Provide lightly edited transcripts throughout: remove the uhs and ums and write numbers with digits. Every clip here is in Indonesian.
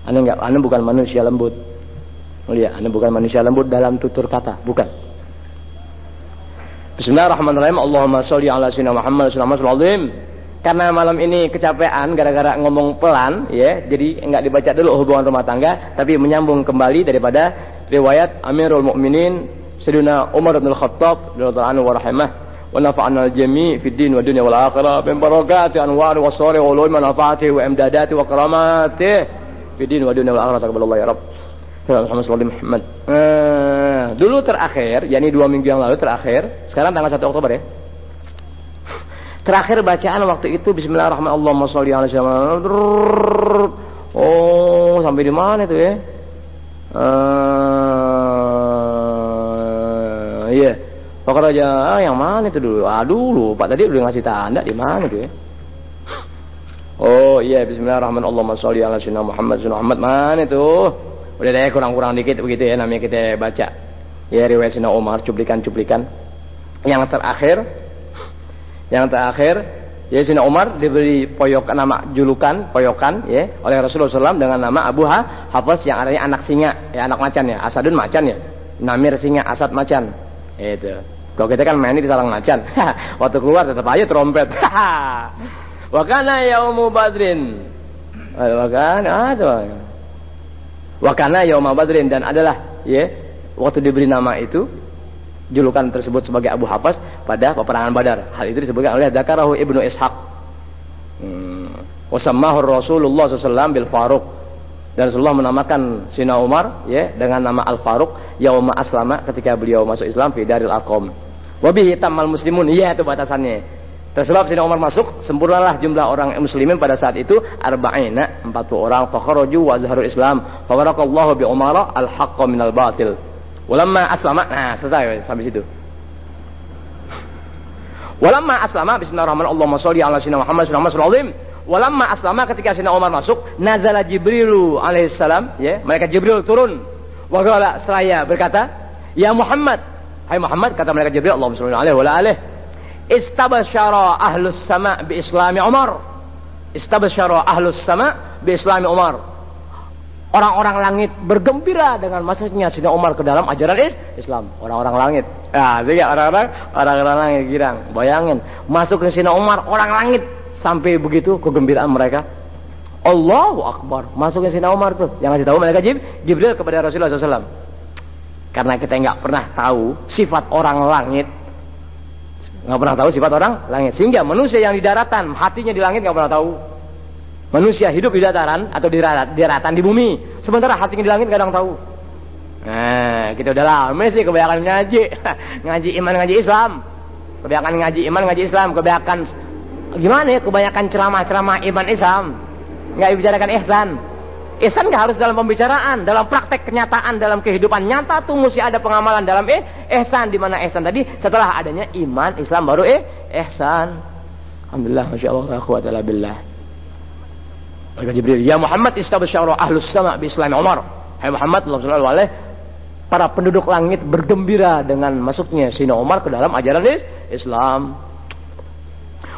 Anda bukan manusia lembut. Lihat, Anda bukan manusia lembut dalam tutur kata, bukan. Bismillahirrahmanirrahim. Allahumma sholli ala sayyidina Muhammad sallallahu alaihi wasallam. Karena malam ini kecapean gara-gara ngomong pelan, ya, jadi enggak dibaca dulu hubungan rumah tangga, tapi menyambung kembali daripada riwayat Amirul Mukminin Sayyidina Umar bin Khattab radhiyallahu anhu wa rahimah wa nafa'ana al-jami' fi din wa dunya wal akhirah min barakati anwar wa sari wa ulum manfaati wa imdadati wa karamati fi din wa dunya wal akhirah taqabbalallahu ya rabb. Muhammad sallallahu alaihi Muhammad. Dulu terakhir, yakni 2 minggu yang lalu terakhir, sekarang tanggal 1 Oktober ya. Terakhir bacaan waktu itu bismillahirrahmanirrahim. Allahumma sholli ala sayyidina. Oh, sampai di mana itu ya? Iya. Pokoknya aja yang mana itu dulu? Aduh, lupa tadi udah ngasih tanda di mana itu ya? Oh, iya bismillahirrahmanirrahim. Allahumma sholli ala sayyidina Muhammad sallallahu alaihi Muhammad. Mana itu? Udah deh kurang-kurang dikit begitu ya namanya kita baca. Ya riwayat Sayyidina Umar cuplikan-cuplikan. Yang terakhir ya Sayyidina Umar diberi julukan poyokan ya oleh Rasulullah SAW dengan nama Abu Hafs yang artinya anak singa, ya anak macan ya, Asadun macan ya. Namir singa, Asad macan. Itu. Kalau kita kan main di sarang macan. Waktu keluar tetap aja trompet. Wa kana yaumu badrin. Wa kana yauma badrin, dan adalah ya waktu diberi nama itu julukan tersebut sebagai Abu Hafs pada peperangan Badar. Hal itu disebutkan oleh Dzakarahu Ibnu Ishaq. Wa sammahu Rasulullah SAW bil Faruq, dan Rasulullah menamakan Sayyidina Umar ya dengan nama Al Faruq yauma aslama, ketika beliau masuk Islam fi Daril Arqam. Wa bihi tamal muslimun, ya itu batasannya. Tersebab Sayyidina Umar masuk, sempurnalah jumlah orang muslimin pada saat itu 40 orang. Fakharaju wa zaharul Islam. Fawarakallahu bi Umara al-haqqa minal batil. Walamma aslama, nah selesai sampai situ. Walamma aslama, bismillahirrahmanirrahim. Allahumma sholli ala sayyidina Muhammad sallallahu alaihi wasallam. Walamma aslama, ketika Sayyidina Umar masuk, nazala Jibrilu alaihi salam, ya, malaikat Jibril turun. Wa qala, seraya berkata, "Ya Muhammad, hai Muhammad," kata malaikat Jibril, Allahumma sholli alaihi wa ala alihi. Istabsyara ahlus sama bi islami Umar. Istabsyara ahlus sama bi islami Umar. Orang-orang langit bergembira dengan masuknya Sayyidina Umar ke dalam ajaran Islam. Orang-orang langit. Nah, jadi orang-orang langit girang. Bayangin, masuk ke Sayyidina Umar, orang langit, sampai begitu kegembiraan mereka. Allahu Akbar. Masuk ke Sayyidina Umar tuh. Yang ngasih tahu malaikat Jibril kepada Rasulullah SAW. Karena kita nggak pernah tahu sifat orang langit. Nggak pernah tahu sifat orang langit, sehingga manusia yang di daratan, hatinya di langit nggak pernah tahu. Manusia hidup di dataran atau di daratan di bumi, sementara hatinya di langit kadang tahu. Nah, kita udah lama sih kebanyakan ngaji iman, ngaji Islam, kebanyakan ngaji iman, ngaji Islam, kebanyakan gimana ya, kebanyakan ceramah iman Islam, nggak bicarakan ihsan. Ihsan nggak harus dalam pembicaraan, dalam praktek kenyataan, dalam kehidupan nyata tuh mesti ada pengamalan dalam ihsan. Di mana ihsan tadi setelah adanya iman Islam baru ihsan. Alhamdulillah, masya Allah, la quwwata illa billah. Malaikat Jibril, ya Muhammad istabsyara ahlus sama bi islami Umar. Hai Muhammad sallallahu alaihi, para penduduk langit bergembira dengan masuknya Sayyidina Umar ke dalam ajaran Islam.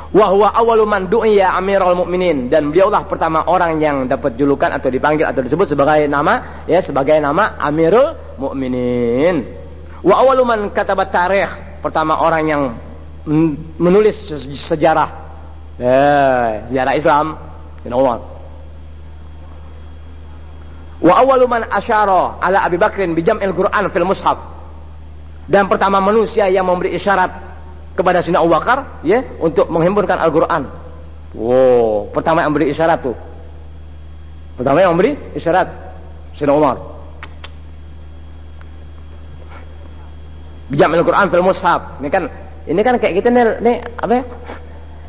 Wa huwa awwalu man du'iya Amirul Mukminin, dan beliaulah pertama orang yang dapat julukan atau dipanggil atau disebut sebagai nama Amirul Mukminin. Wa awwalu man katabat tarikh, pertama orang yang menulis sejarah sejarah Islam, Sayyidina Umar. Wa awwalu man asyara ala Abi Bakrin bi jam'il Qur'an fil mushaf, dan pertama manusia yang memberi isyarat kepada Sayyidina Abu Bakar ya untuk menghimpunkan Al-Qur'an. Wow, pertama yang beri isyarat tuh. Pertama yang beri isyarat Sayyidina Umar. Bijam Al-Qur'an fil mushaf. Ini kan kayak kita nih apa ya?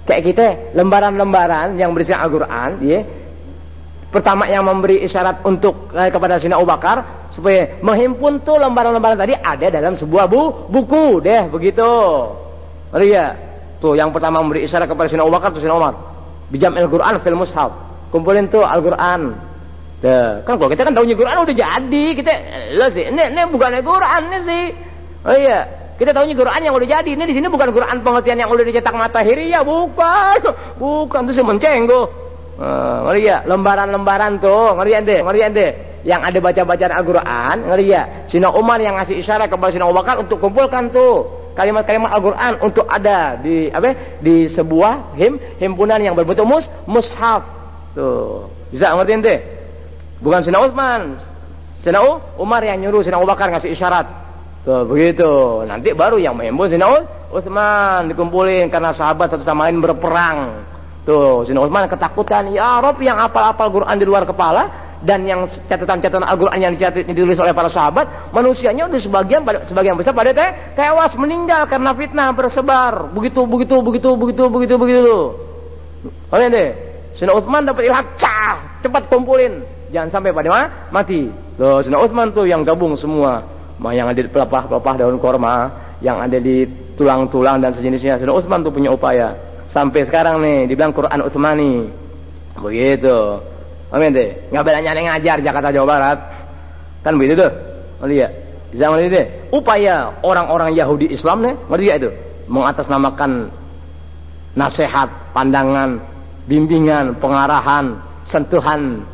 Kayak kita lembaran-lembaran yang berisi Al-Qur'an ya. Pertama yang memberi isyarat untuk kepada Sayyidina Abu Bakar supaya menghimpun tuh lembaran-lembaran tadi ada dalam sebuah buku deh begitu. Iya, tuh yang pertama memberi isyarat kepada Sayyidina Abu Bakar tuh Sayyidina Umar. Bijam Al-Qur'an fil mushaf. Kumpulin tuh Al-Qur'an. Tuh, kan kalau kita kan tahunya Qur'an udah jadi, kita lah sih. Ini bukan Al-Qur'an ini sih. Oh iya, kita tahunya Qur'an yang udah jadi. Ini di sini bukan Qur'an pengertian yang udah dicetak matahari ya, bukan. Bukan, itu sih mencenggo. Ngeri ya, lembaran-lembaran tuh, ngeri ente. Yang ada baca-bacaan Al-Qur'an, ngeri ya. Sina Umar yang ngasih isyarat kepada Sina Abu Bakar untuk kumpulkan tuh kalimat-kalimat Al-Qur'an untuk ada di sebuah himpunan yang berbentuk mushaf. Tuh. Bisa ngerti ente? Bukan Sina Utsman. Sina Umar yang nyuruh Sina Abu Bakar ngasih isyarat. Tuh, begitu. Nanti baru yang menghimpun Sina Utsman dikumpulin karena sahabat satu sama lain berperang. Tuh, Sina Utsman ketakutan, ya Rob yang hafal-hafal Quran di luar kepala dan yang catatan-catatan Al-Qur'an yang ditulis oleh para sahabat, manusianya udah sebagian besar pada tewas meninggal karena fitnah bersebar. Begitu. Oke deh. Sina Utsman dapat ilham, cepat kumpulin. Jangan sampai pada mati. Loh, Sina Utsman tuh yang gabung semua. Yang ada di pelepah-pelepah daun korma, yang ada di tulang-tulang dan sejenisnya. Sina Utsman tuh punya upaya. Sampai sekarang nih dibilang Quran Utsmani. Begitu. Amin deh. Enggak bedanya ngajar Jakarta Jawa Barat. Kan begitu tuh. Lihat. Zaman ini deh, upaya orang-orang Yahudi Islam nih, ngerti gak itu? Mengatasnamakan nasihat, pandangan, bimbingan, pengarahan, sentuhan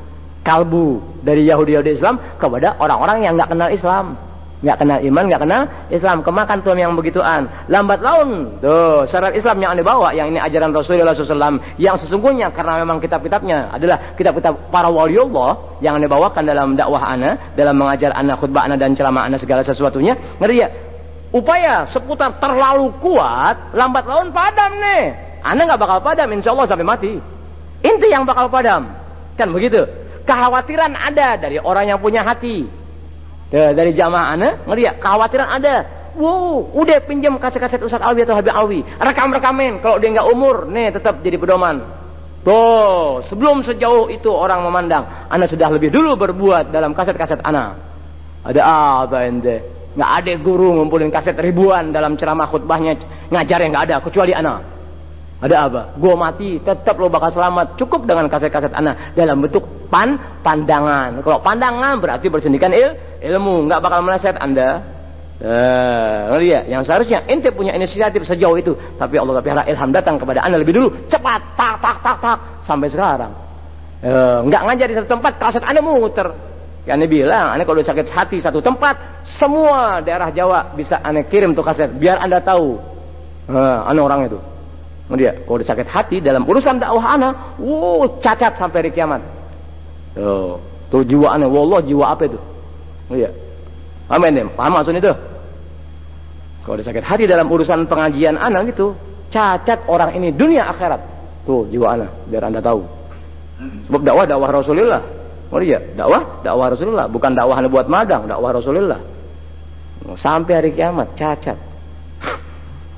kalbu dari Yahudi Islam kepada orang-orang yang enggak kenal Islam. Nggak kenal iman, nggak kenal Islam, kemakan tuh yang begituan. Lambat laun tuh syariat Islam yang dibawa, yang ini ajaran Rasulullah SAW, yang sesungguhnya karena memang kitab-kitabnya adalah kitab-kitab para waliullah yang dibawakan dalam dakwah ana, dalam mengajar ana, khutbah ana dan ceramah ana segala sesuatunya. Ngeri ya, upaya seputar terlalu kuat, lambat laun padam nih. Ana nggak bakal padam, insya Allah sampai mati. Inti yang bakal padam, kan begitu. Kekhawatiran ada dari orang yang punya hati. Dari jamaah ana, ngeri ya, kekhawatiran ada. Wow, udah pinjam kaset-kaset Ustaz Alwi atau Habib Alwi, rekam-rekamin. Kalau dia nggak umur, nih tetap jadi pedoman. Tuh, sebelum sejauh itu orang memandang, ana sudah lebih dulu berbuat dalam kaset-kaset ana. Ada apa ente? Nggak ada guru ngumpulin kaset ribuan dalam ceramah khutbahnya ngajar yang nggak ada, kecuali ana. Ada apa? Gua mati, tetap lo bakal selamat. Cukup dengan kaset-kaset ana dalam bentuk pandangan. Kalau pandangan berarti bersendikan ilmu, nggak bakal meleset anda. Lihat, yang seharusnya ente punya inisiatif sejauh itu, tapi Allah pelihara ilham datang kepada anda lebih dulu, cepat, tak, sampai sekarang. Nggak ngajar di satu tempat, kaset anda muter. Ya, ane bilang, ane kalau sakit hati satu tempat, semua daerah Jawa bisa ane kirim tuh kaset, biar anda tahu, ane orang itu. Dia, kalau udah sakit hati dalam urusan dakwah ana, cacat sampai hari kiamat. Tuh jiwa ana, wallah jiwa apa itu? Iya. Amin deh, paham maksudnya itu? Kalau udah sakit hati dalam urusan pengajian ana gitu, cacat orang ini dunia akhirat. Tuh jiwa ana, biar anda tahu. Sebab dakwah Rasulullah. Oh iya, dakwah Rasulullah, bukan dakwah ana buat magang, dakwah Rasulullah. Sampai hari kiamat cacat.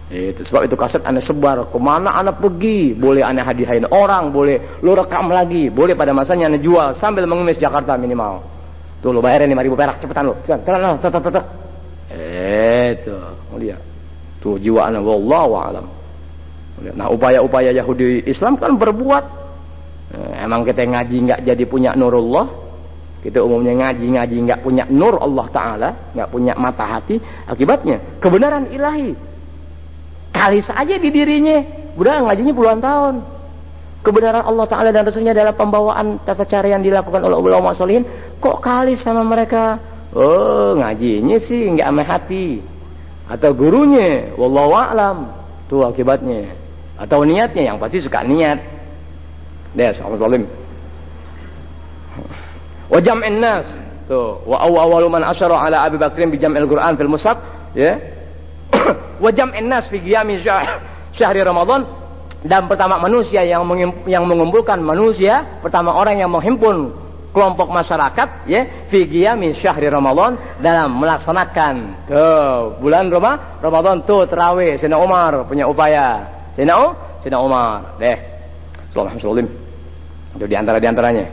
Itu sebab itu kaset anda sebar kemana anda pergi, boleh anda hadiahin orang, boleh lo rekam lagi, boleh pada masanya anda jual sambil mengemis Jakarta minimal. Tuh lo bayarin 5.000 perak, cepetan lo, cepetan, tek. Itu, lihat. Tuh jiwa anda, wallahu a'lam. Nah upaya-upaya Yahudi Islam kan berbuat. Emang kita ngaji nggak jadi punya nurullah, kita umumnya ngaji nggak punya nur Allah Taala, nggak punya mata hati, akibatnya kebenaran ilahi kali saja di dirinya, udah ngajinya puluhan tahun. Kebenaran Allah Ta'ala dan Rasulnya dalam pembawaan tata cara yang dilakukan oleh ulama sholihin, kok kali sama mereka? Oh, ngajinya sih nggak sama hati, atau gurunya, wallahu a'lam, tuh akibatnya. Atau niatnya, yang pasti suka niat. Deh, sama zalim. Wa jam'in nas, tuh, wa awwalu man asyara ala Abi Bakrin bi jam'il Qur'an fil mushaf, ya. Wa jam'in nas fi qiyami syahri Ramadan, dan pertama manusia yang mengumpulkan manusia, pertama orang yang menghimpun kelompok masyarakat ya fi qiyami syahri Ramadan, dalam melaksanakan tuh bulan Ramadan tuh tarawih. Sayyidina Umar punya upaya. Sayyidina Umar deh. Sallallahu alaihi wasallam. Itu di antaranya.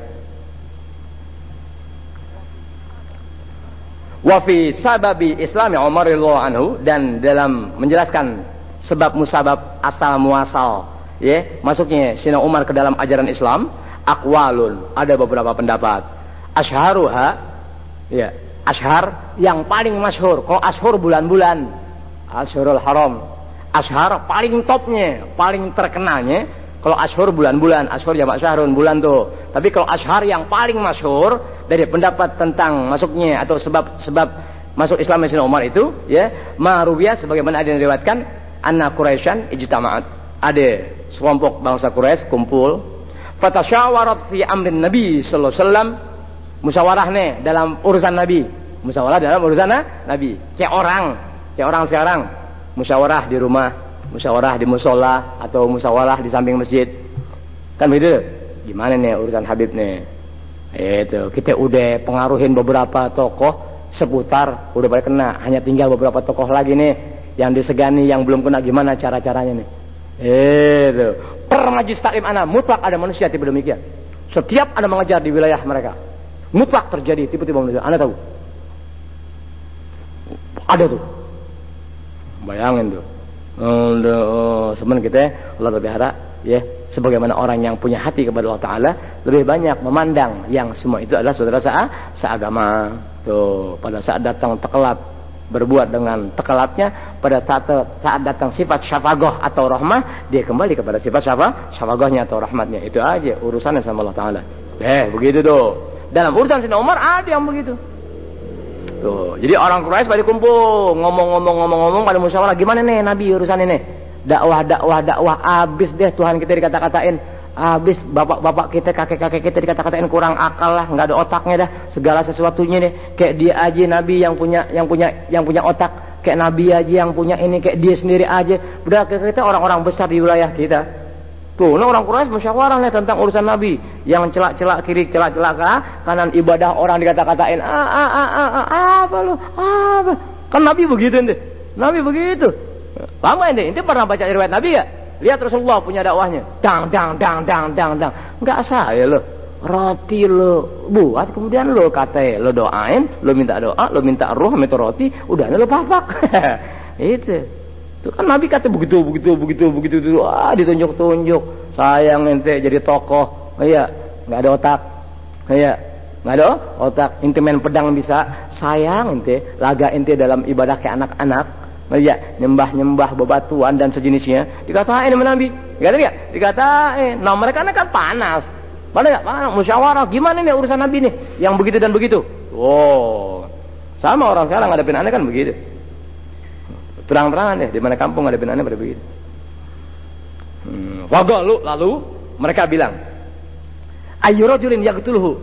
Wa fi sababi islami Umar radhiyallahu anhu, dan dalam menjelaskan sebab musabab asal muasal ya masuknya Sayyidina Umar ke dalam ajaran Islam, aqwalun, ada beberapa pendapat. Ashharuha ya, ashhar yang paling masyhur. Kalau ashhur bulan-bulan, Ashhurul Haram, ashhar paling topnya, paling terkenalnya Kalau ashur bulan-bulan, ashur jamak syahrun, bulan tuh. Tapi kalau ashar yang paling masyhur dari pendapat tentang masuknya atau sebab masuk Islam Sayyidina Umar itu, ya, ma'rufiyah sebagaimana ada yang diriwayatkan, anna Quraisyan ijtama'at. Ada sekelompok bangsa Quraisy kumpul, fatasyawarat fi amrin Nabi sallallahu alaihi wasallam, musyawarah nih dalam urusan Nabi. Musyawarah dalam urusan Nabi. Kayak orang sekarang musyawarah di rumah, musyawarah di musola atau musyawarah di samping masjid. Kan begitu. Gimana nih urusan Habib nih? Itu kita udah pengaruhin beberapa tokoh seputar, udah pada kena, hanya tinggal beberapa tokoh lagi nih yang disegani, yang belum kena, gimana cara-caranya nih? Itu per majlis taklim ana mutlak ada manusia tipe demikian. Setiap Anda mengajar di wilayah mereka, mutlak terjadi tipe-tipe manusia. Anda tahu? Ada tuh. Bayangin tuh. Sebenarnya kita Allah berharap, ya, sebagaimana orang yang punya hati kepada Allah Taala lebih banyak memandang yang semua itu adalah saudara seagama. Tuh, pada saat datang tekelat berbuat dengan tekelatnya, pada saat datang sifat syafaqah atau rahmah, dia kembali kepada sifat syafaqahnya atau rahmatnya. Itu aja urusannya sama Allah Taala. Begitu tuh. Dalam urusan Sayyidina Umar ada yang begitu. Tuh, jadi orang Quraisy pada kumpul, ngomong pada musyawarah, gimana nih Nabi urusan ini? Dakwah habis deh Tuhan kita dikata-katain, habis bapak-bapak kita, kakek-kakek kita dikata-katain kurang akal lah, nggak ada otaknya dah, segala sesuatunya deh. Kayak dia aja Nabi yang punya otak, kayak Nabi aja yang punya ini, kayak dia sendiri aja. Udah kita orang-orang besar di wilayah kita. Tuh, nah orang Quraisy musyawarah nih tentang urusan Nabi, yang celak-celak kiri, celak-celak kanan, ibadah orang dikata-katain, apa lu? Apa? Kan Nabi begitu ente. Nabi begitu. Lama ente pernah baca riwayat Nabi ya? Lihat Rasulullah punya dakwahnya. Dang. Enggak saya lo. Roti lo buat, kemudian lo kata, lo doain, lo minta doa, lo minta ruh, minta roti, udah lo papak. Itu. Itu kan Nabi kata begitu, ditunjuk-tunjuk. Sayang ente jadi tokoh, iya, nggak ada otak, iya, nggak ada otak. Ente main pedang bisa, sayang ente laga ente dalam ibadah kayak anak-anak, iya, nyembah bebatuan dan sejenisnya. Dikatain sama Nabi, dikatain. Nah mereka kan panas, musyawarah, gimana nih urusan Nabi nih, yang begitu dan begitu. Oh, sama orang sekarang ngadepin aneh kan begitu. Terang-terangan deh, di mana kampung ada binatang pada begitu. Lalu mereka bilang, ayyurajulin yaqtuluhu.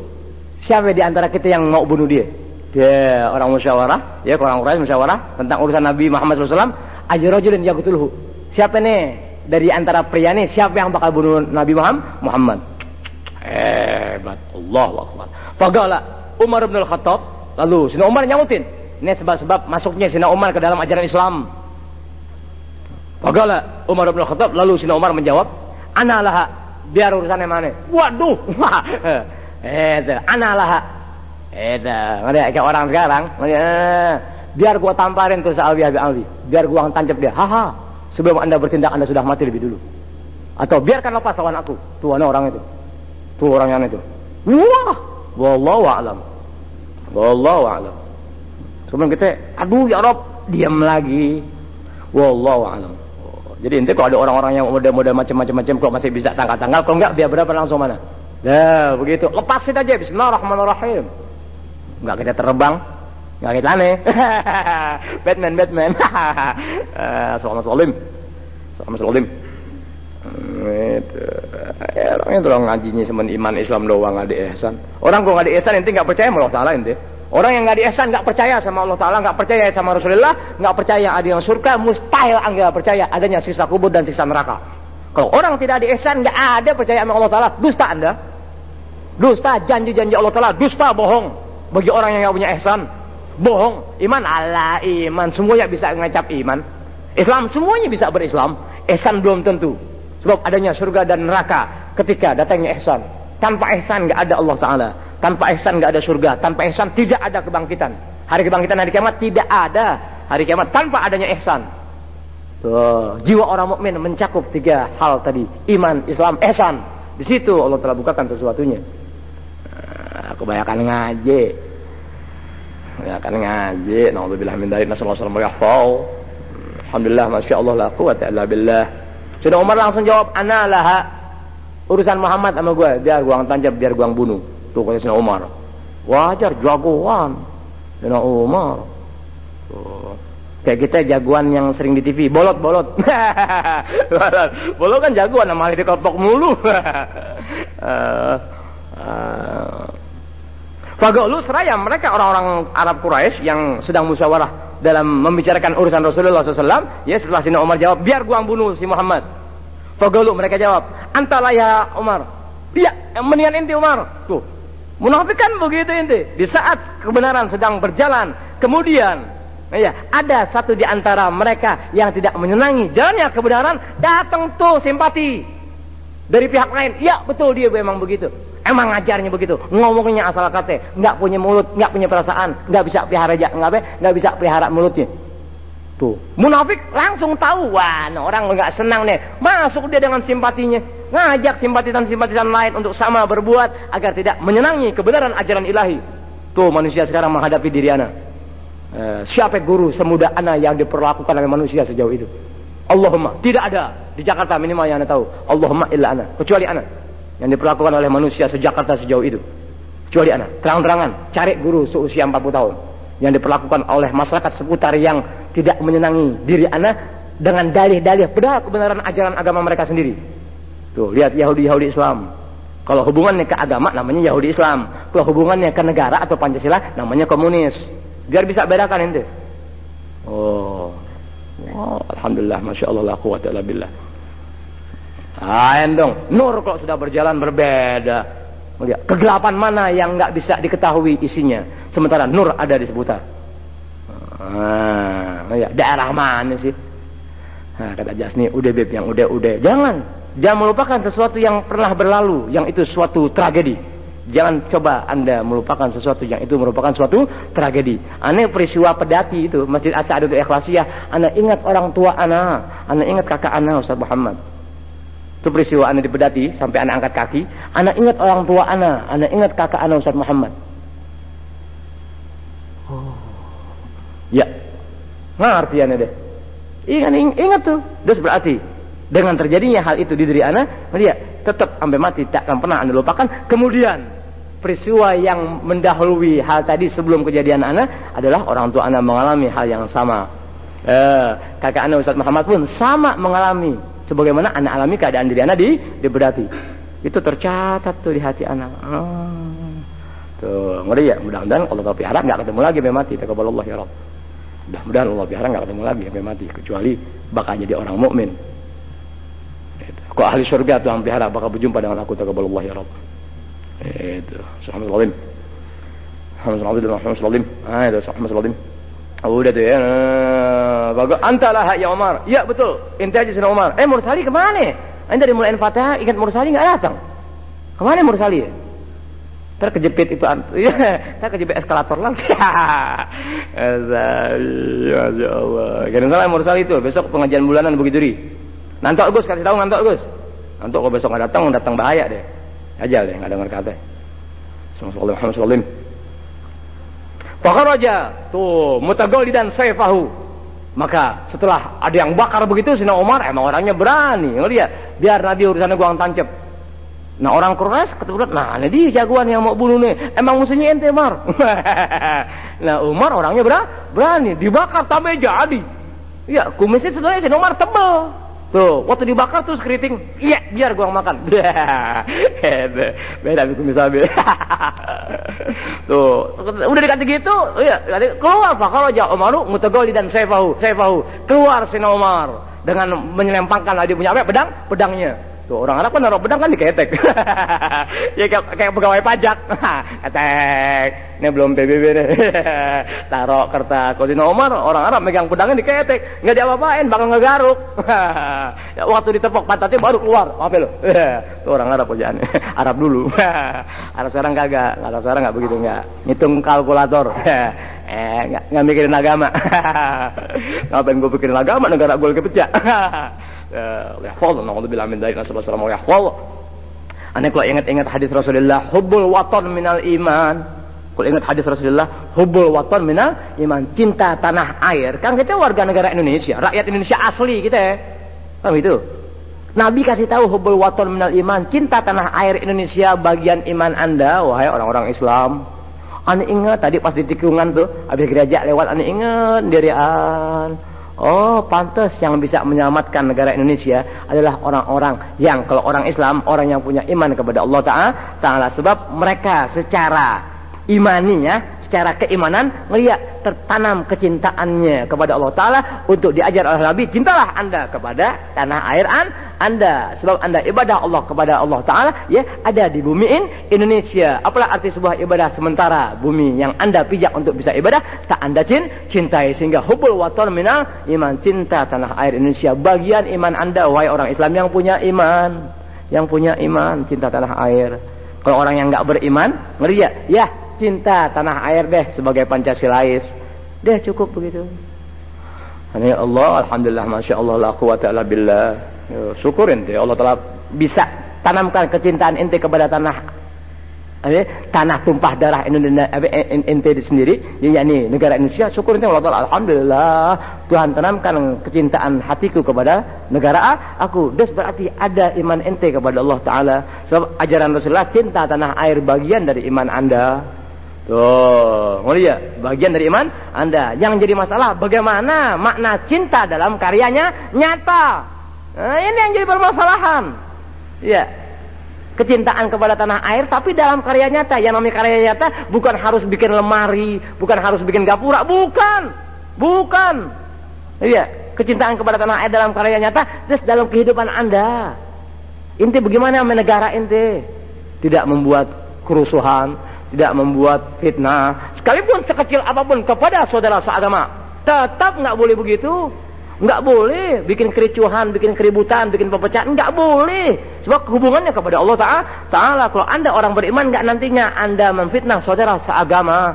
Siapa di antara kita yang mau bunuh dia? Dia orang musyawarah, ya orang Quraisy musyawarah tentang urusan Nabi Muhammad SAW. Ayyurajulin yaqtuluhu. Siapa nih dari antara pria nih, siapa yang bakal bunuh Nabi Muhammad? Hebat, Allahu Akbar. Faqala Umar bin Al-Khattab, lalu Sayyidina Umar nyautin. Ini sebab-sebab masuknya Sayyidina Umar ke dalam ajaran Islam. Faqala Umar bin Khattab, lalu Sayyidina Umar menjawab, ana laha, biar urusannya mana? Waduh. Ana laha. Kayak orang sekarang, biar gua tamparin terus alwi. Biar gua tancap dia. Haha. Sebelum Anda bertindak Anda sudah mati lebih dulu. Atau biarkan lepas lawan aku. Tuh orang itu. Tuh orang yang itu. Wah, wallahu a'lam. Cuman kita, aduh ya Rob, diam lagi. Wallahu a'lam. Jadi ente kalau ada orang-orang yang model-model macam-macam kok masih bisa tanggal-tanggal, kalau enggak biar berapa langsung mana? Nah, begitu. Lepasin aja bismillahirrahmanirrahim. Enggak kita terbang, enggak kita aneh. Batman. Assalamualaikum. Orangnya tuh ngajinya cuma iman Islam doang, enggak ada ihsan. Orang kok enggak ada ihsan ente enggak percaya sama Allah Taala ente. Orang yang nggak diihsan, nggak percaya sama Allah Taala, nggak percaya sama Rasulullah, nggak percaya ada yang surga, mustahil nggak percaya adanya siksa kubur dan siksa neraka. Kalau orang tidak diihsan, nggak ada percaya sama Allah Taala, dusta Anda, dusta janji-janji Allah Taala, dusta bohong. Bagi orang yang nggak punya ihsan, bohong. Iman Allah, iman semuanya bisa ngecap iman. Islam semuanya bisa berislam. Ihsan belum tentu. Sebab adanya surga dan neraka ketika datangnya ihsan. Tanpa ihsan nggak ada Allah Taala. Tanpa ihsan nggak ada surga, tanpa ihsan tidak ada kebangkitan. Hari kebangkitan hari kiamat tidak ada. Hari kiamat tanpa adanya ihsan. Tuh, jiwa orang mukmin mencakup 3 hal tadi: iman, Islam, ihsan. Di situ Allah telah bukakan sesuatunya. Kebanyakan ngaji. Nauzubillah min dzalik, nasallallahu alaihi wasallam. Alhamdulillah, masyaallah la quwwata illa billah. Sayyidina Umar langsung jawab, ana laha. urusan Muhammad sama gue, biar gue tancap, biar gue bunuh. Tuh kata Sayyidina Umar. Wajar, jagoan Sayyidina Umar. Tuh. Kayak kita jagoan yang sering di TV, bolot. Bolot kan jagoan, namanya dikelepok mulu. Fagolu seraya mereka orang-orang Arab Quraisy yang sedang musyawarah dalam membicarakan urusan Rasulullah SAW. Ya, setelah Sayyidina Umar jawab, biar gua bunuh si Muhammad. Fagolu mereka jawab, antala ya Umar. Dia mendingan inti Umar. Tuh, munafik kan begitu inti. Di saat kebenaran sedang berjalan, kemudian ya, ada satu di antara mereka yang tidak menyenangi jalannya kebenaran, datang tuh simpati dari pihak lain. Ya betul, dia memang begitu. Emang ngajarnya begitu, ngomongnya asal kata, nggak punya mulut, nggak punya perasaan, nggak bisa pelihara nggak bisa pelihara mulutnya. Tuh, munafik langsung tahu, wah, nah orang nggak senang nih, masuk dia dengan simpatinya, ngajak simpatisan lain untuk sama berbuat agar tidak menyenangi kebenaran ajaran ilahi. Tuh manusia sekarang menghadapi diri ana. Siapa guru semudah ana yang diperlakukan oleh manusia sejauh itu? Allahumma, tidak ada di Jakarta minimal yang ana tahu. Allahumma illa ana, kecuali ana yang diperlakukan oleh manusia se-Jakarta sejauh itu. Kecuali ana, terang-terangan cari guru seusia 40 tahun yang diperlakukan oleh masyarakat seputar yang tidak menyenangi diri ana dengan dalih-dalih padahal kebenaran ajaran agama mereka sendiri. Tuh, lihat Yahudi Islam. Kalau hubungannya ke agama namanya Yahudi Islam. Kalau hubungannya ke negara atau Pancasila namanya komunis. Biar bisa bedakan ente. Oh, alhamdulillah, masya Allah, la quwwata illa billah. Dong, nur kalau sudah berjalan berbeda. Kegelapan mana yang nggak bisa diketahui isinya, sementara nur ada di seputar. Daerah mana sih? Nah, kata Jasni, udah beb, yang udah. Jangan melupakan sesuatu yang pernah berlalu, yang itu suatu tragedi. Jangan coba anda melupakan sesuatu yang itu merupakan suatu tragedi. Ana peristiwa pedati itu Masjid As-Sa'adatul Ikhlasiyah. Ana ingat orang tua ana ingat kakak ana Ustaz Muhammad. Itu peristiwa ana di pedati sampai ana angkat kaki. Ana ingat orang tua ana ingat kakak ana Ustaz Muhammad. Oh. Ya, ngerti ana deh. Ingat tuh. Terus berarti dengan terjadinya hal itu di diri ana, dia tetap sampai mati tak akan pernah anda lupakan. Kemudian peristiwa yang mendahului hal tadi sebelum kejadian ana adalah orang tua ana mengalami hal yang sama. Kakak ana Ustaz Muhammad pun sama mengalami sebagaimana ana alami keadaan diri ana di Bedati. Itu tercatat tuh di hati ana. Tuh, ngeri ya. Mudah-mudahan Allah Taala pelihara enggak ketemu lagi sampai mati. Taqabbalallah ya Rabb. Mudah-mudahan Allah pelihara enggak ketemu lagi sampai mati, kecuali bakal jadi orang mukmin. Kok ahli surga tuh yang pelihara bakal berjumpa dengan aku. Taqabbalallah ya Rabb. Itu Subhanallah. Alhamdulillah. Udah tuh ya. Bagus. Antalah ya Umar. Ya betul. Inti aja Sayyidina Umar. Mursali kemana? Anda dari mulai Al-Fatihah ingat Mursali nggak datang. Kemana Mursali? Terkejepit itu. Terkejepit eskalator lagi. Masya Allah. Jangan salah Mursali itu. Besok pengajian bulanan Bukit Duri. Nantok Gus, kasih tahu Nantok Gus. Nantok kalau besok nggak datang bahaya deh. Ajal deh, nggak dengar kata. Alhamdulillah. Fakharaja tuh mutaghallidan sayfahu. Maka setelah ada yang bakar begitu, Sayyidina Umar emang orangnya berani. Ngelihat, biar Nabi urusannya gua tancap. Nah orang Quraisy keturunan, nah ini dia jagoan yang mau bunuh nih. Emang musuhnya ente Umar. Nah Umar orangnya berani, dibakar sampai jadi. Ya kumisnya sebenarnya Sayyidina Umar tebal. Tuh, waktu dibakar terus keriting. Iya, biar gua makan. Beda kumis sapi. Tuh, udah dikasih gitu, ya, keluar Pak kalau jauh Umaru mutaghallidan sayfahu. Keluar Sayyidina Umar dengan menyelempangkan dia punya apa? Pedangnya. Tuh, orang Arab kan naruh pedang kan diketek. Ya kayak pegawai pajak. Ketek. Ini belum PBB nih. Taruh kertas. Kalau Sayyidina Umar, orang Arab megang pedangnya diketek, enggak diapa-apain, bakal ngegaruk. Ya, waktu ditepok pantatnya baru keluar. Apa lo? Tuh orang Arab aja. Arab dulu. Arab sekarang kagak. Arab sekarang enggak begitu enggak. Ngitung kalkulator. Enggak mikirin agama. Ngapain gue pikirin agama, negara gue lagi pecah. Yahfadz, na'udzubillah min dzalik, nasallallahu alaihi wasallam yahfadz. Ane kalau ingat hadis Rasulullah, hubbul watan minal iman. Kalau ingat hadis Rasulullah, hubbul watan minal iman, cinta tanah air. Kan kita warga negara Indonesia, rakyat Indonesia asli kita. Paham itu? Nabi kasih tahu hubbul watan minal iman, cinta tanah air Indonesia bagian iman Anda, wahai orang-orang Islam. Ane ingat tadi pas di tikungan tuh, habis gereja lewat, ane ingat dirian. Oh, pantas yang bisa menyelamatkan negara Indonesia adalah orang-orang yang, kalau orang Islam, orang yang punya iman kepada Allah Ta'ala. Sebab mereka secara imaninya, secara keimanan melihat tertanam kecintaannya kepada Allah Ta'ala untuk diajar oleh Nabi, cintalah Anda kepada tanah air Anda, sebab Anda ibadah Allah kepada Allah Ta'ala ya ada di bumi Indonesia. Apalah arti sebuah ibadah sementara bumi yang Anda pijak untuk bisa ibadah tak Anda cintai, sehingga hubbul watan minal iman, cinta tanah air Indonesia bagian iman Anda, wahai orang Islam yang punya iman, cinta tanah air. Kalau orang yang enggak beriman ngeri ya cinta tanah air deh sebagai Pancasilais. Deh cukup begitu. Ya Allah, alhamdulillah, masya Allah, la quwwata illa billah. Syukurin deh Allah Ta'ala bisa tanamkan kecintaan ente kepada tanah tumpah darah Indonesia, ente sendiri, yakni negara Indonesia. Syukurin Allah Ta'ala, alhamdulillah Tuhan tanamkan kecintaan hatiku kepada negara aku. Das berarti ada iman ente kepada Allah Ta'ala. Sebab ajaran Rasulullah, cinta tanah air bagian dari iman Anda. Tuh, mulia, bagian dari iman Anda. Yang jadi masalah bagaimana makna cinta dalam karyanya nyata. Nah, ini yang jadi permasalahan. Ya. Kecintaan kepada tanah air tapi dalam karya nyata. Yang namanya karya nyata bukan harus bikin lemari, bukan harus bikin gapura, bukan. Iya, kecintaan kepada tanah air dalam karya nyata terus dalam kehidupan Anda. Ente bagaimana menegara ente? Tidak membuat kerusuhan, tidak membuat fitnah, sekalipun sekecil apapun kepada saudara seagama. Tetap nggak boleh begitu. Nggak boleh bikin kericuhan, bikin keributan, bikin perpecahan. Nggak boleh. Sebab hubungannya kepada Allah Ta'ala. Kalau Anda orang beriman, nggak nantinya Anda memfitnah saudara seagama,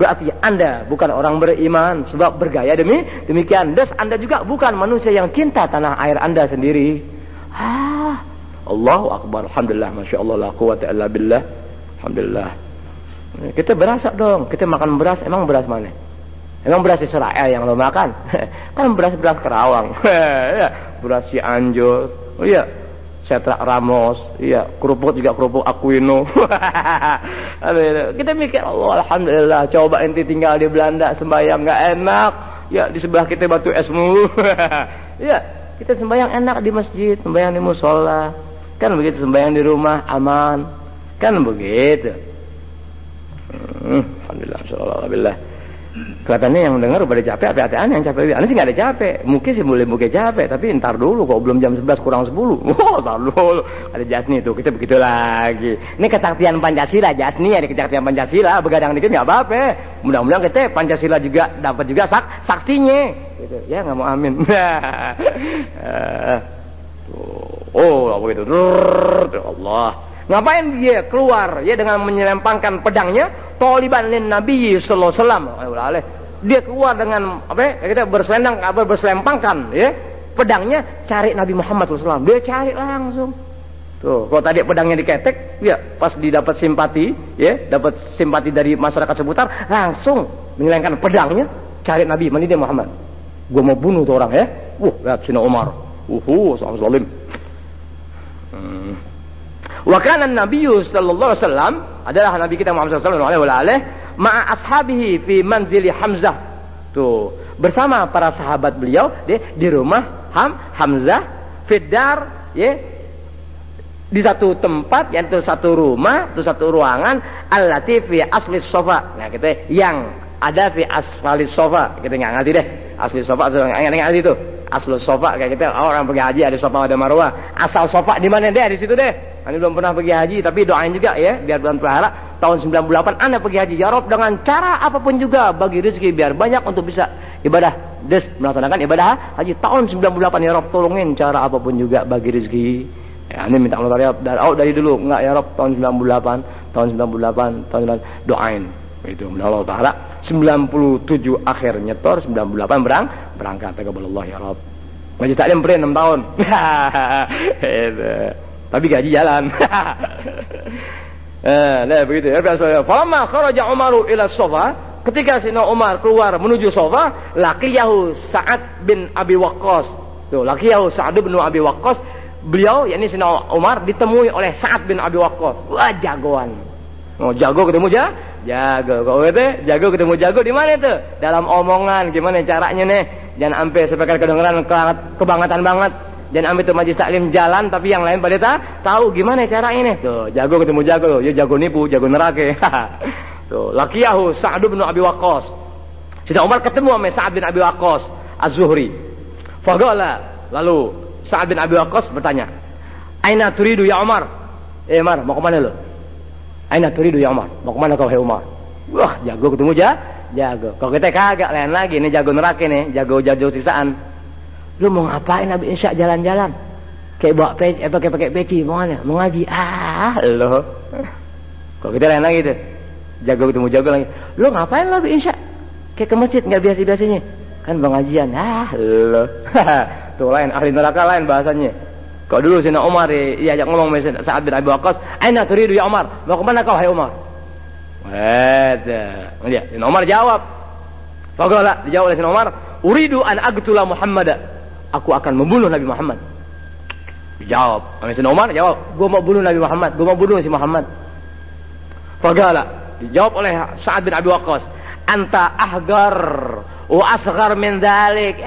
berarti Anda bukan orang beriman. Sebab bergaya demikian. Dan Anda juga bukan manusia yang cinta tanah air Anda sendiri. Allahu Akbar. Alhamdulillah. Masya Allah. La quwwata illa billah. Alhamdulillah. Kita beras dong. Kita makan beras. Emang beras mana? Emang beras Israel yang lo makan? Kan beras Kerawang. Beras Cianjur. Oh iya, Setrak Ramos. Iya, kerupuk juga kerupuk Aquino. Kita mikir, Allah, alhamdulillah. Coba ente tinggal di Belanda sembahyang nggak enak. Ya, di sebelah kita batu es mulu. Iya, kita sembahyang enak di masjid, sembahyang di musola. Kan begitu, sembahyang di rumah aman. Kan begitu. Alhamdulillah, alhamdulillah. Kelihatannya yang mendengar pada capek, hati-hatian yang capek. Anda sih nggak ada capek. Mungkin sih boleh capek, tapi ntar dulu kok belum jam 11 kurang 10. Oh, ntar dulu. Ada Jasni tuh, kita begitu lagi. Ini kesaktian Pancasila, Jasni ada kesaktian Pancasila, begadang dikit nggak apa-apa. Mudah-mudahan kita Pancasila juga dapat juga saksinya. Gitu. Ya nggak mau amin. Oh, begitu. Allah. Ngapain dia keluar ya dengan menyelempangkan pedangnya? Taliban lin Nabi sallallahu alaihi wasallam. Dia keluar dengan kita berselempangkan ya pedangnya cari Nabi Muhammad SAW. Dia cari langsung. Tuh, kalau tadi pedangnya diketek, ya pas didapat simpati, ya, dapat simpati dari masyarakat seputar, langsung menyelengkan pedangnya cari Nabi Muhammad. Gua mau bunuh tuh orang ya. Lihat Sina Umar. Sama zalim. Wa kana Nabi sallallahu alaihi wasallam adalah Nabi kita Muhammad sallallahu alaihi wasallam ma'a ashabihi fi manzili Hamzah. Tuh, bersama para sahabat beliau di rumah Hamzah Fiddar ya. Di satu tempat, yaitu satu rumah, itu satu ruangan allati fi asli sofa. Nah, kita yang ada fi asfali sofa. Kita nggak ngerti deh. Asli sofa nggak ngerti itu. Asli sofa kayak kita orang pergi haji ada sofa ada marwah. Asal sofa di mana deh? Di situ deh. Ini belum pernah pergi haji, tapi doain juga ya, biar Tuhan pelihara. Tahun 98 Anda pergi haji, ya Rob, dengan cara apapun juga bagi rezeki biar banyak untuk bisa ibadah. Melaksanakan ibadah haji tahun 98 ya Rob, tolongin cara apapun juga bagi rezeki. Ya, ini minta Allah dari dulu, enggak ya Rob, tahun 98, tahun 98 doain. Itu Allah Taala 97 akhir nyetor, 98 berangkat taqabbalallah ya Rob. Majlis taklim beri 6 tahun. Tapi gaji jalan. Nah begitu ya. Falamma kharaja Umaru ila Sofa, ketika Sayyidina Umar keluar menuju Sofa, laqiyahu Sa'ad bin Abi Waqqas. Tuh, laqiyahu Sa'ad bin Abi Waqqas beliau yakni Sayyidina Umar ditemui oleh Sa'ad bin Abi Waqqas. Wah, jagoan. Oh, jago ketemu jago. Kok gitu? Jago ketemu jago di mana itu? Dalam omongan, gimana caranya nih? Jangan sampai sepekan kedengeran kebangetan banget. Jangan ambil tuh majlis taklim jalan tapi yang lain pada tahu gimana caranya nih. Tuh, jago ketemu jago loh. Ya jago nipu, jago neraka. Tuh, laqiyahu Sa'ad bin Abi Waqqas. Sayyidina Umar ketemu sama Sa'ad bin Abi Waqqas Az-Zuhri. Faqala, lalu Sa'ad bin Abi Waqqas bertanya, "Aina turidu ya Umar?" Umar, mau ke mana lu? "Aina turidu ya Umar?" Mau ke mana kau hai Umar? Wah, jago ketemu jago. Kalau kita kagak lain lagi nih, jago neraka nih, jago siksaan. Lu mau ngapain Nabi Insya jalan-jalan? Kayak bawa pakai peci, mau mana? Mau ngaji. Lo. Kalau kita lain lagi tuh. Jago ketemu jago lagi. Lu ngapain Nabi Insya? Kayak ke masjid enggak biasa-biasanya. Kan pengajian. Lo. Tuh lain ahli neraka lain bahasanya. Kalau dulu Sayyidina Umar diajak ngomong sama Sa'ad bin Abi Waqqas, "Aina turidu ya Umar?" Mau ke mana kau hai Umar? Lihat, Sayyidina Umar jawab. Faqala, dijawab oleh Sayyidina Umar, "Uridu an aqtula Muhammada." Aku akan membunuh Nabi Muhammad. Dijawab. Sayyidina Umar jawab, "Gua mau bunuh Nabi Muhammad, gua mau bunuh si Muhammad." Faqala, dijawab oleh Sa'ad bin Abi Waqqas, "Anta ahgar wa asghar min dzalik."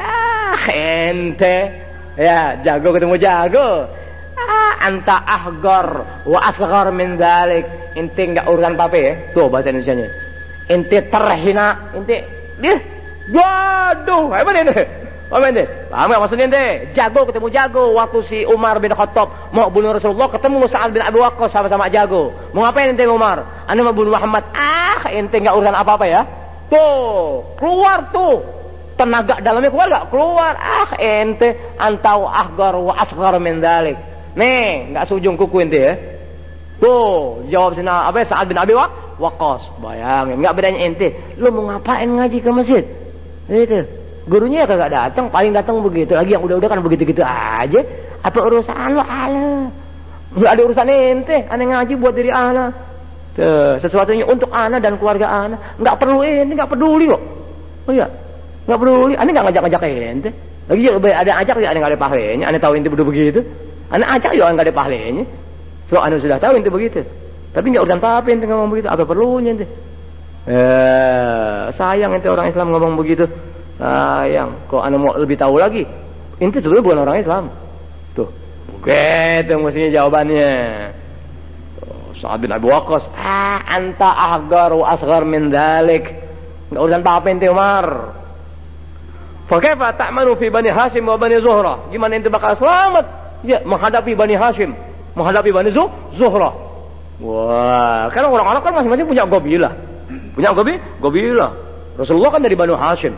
Ente ya jago ketemu jago. Anta ahgar wa asghar min dzalik. Ente enggak urusan apa ya? Tuh bahasa Indonesianya. Ente terhina, ente waduh, apa ini? Apa ini? Paham enggak maksudnya ente? Jago ketemu jago. Waktu si Umar bin Khattab mau bunuh Rasulullah, ketemu Sa'ad bin Abi Waqqas sama-sama jago. Mau ngapain ente Umar? Anda mau bunuh Muhammad. Ente enggak urusan apa-apa ya? Tuh, keluar tuh. Tenaga dalamnya keluar enggak? Keluar. Ente antau ahgar wa asghar min dzalik. Nih, enggak seujung kuku ente ya. Tuh, jawab Sa'ad bin Abi Waqqas. Bayangin, enggak bedanya ente. Lu mau ngapain ngaji ke masjid? Gitu. Gurunya kagak datang, paling datang begitu. Lagi yang udah-udah kan begitu-gitu aja. Apa urusan lu? Enggak ada urusan ente. Ane ngaji buat diri ana. Tuh, sesuatunya untuk ana dan keluarga ana. Enggak perlu ente, enggak peduli kok. Oh iya. Enggak peduli. Ane enggak ngajak-ngajak ente. Lagi ada ajak ya ane enggak ada pahalanya. Ane tahu ente begitu. Ane ajak ya enggak ada pahalanya. So ane sudah tahu ente begitu. Tapi enggak urusan apa ente ngomong begitu. Apa perlunya ente? Sayang ente orang Islam ngomong begitu. Sayang. Kok ane mau lebih tahu lagi? Ente sebenarnya bukan orang Islam. Tuh. Begitu mestinya jawabannya. Sa'ad bin Abi Waqqas, anta ahgar wa asghar min dzalik. Enggak urusan apa ente Umar. Fa kaifa ta'manu fi Bani Hashim wa Bani Zuhra? Gimana ente bakal selamat? Ya, menghadapi Bani Hashim, menghadapi Bani Zuhra. Wah, kan orang-orang kan masing-masing punya qabilah. Punya qabilah. Rasulullah kan dari Bani Hashim.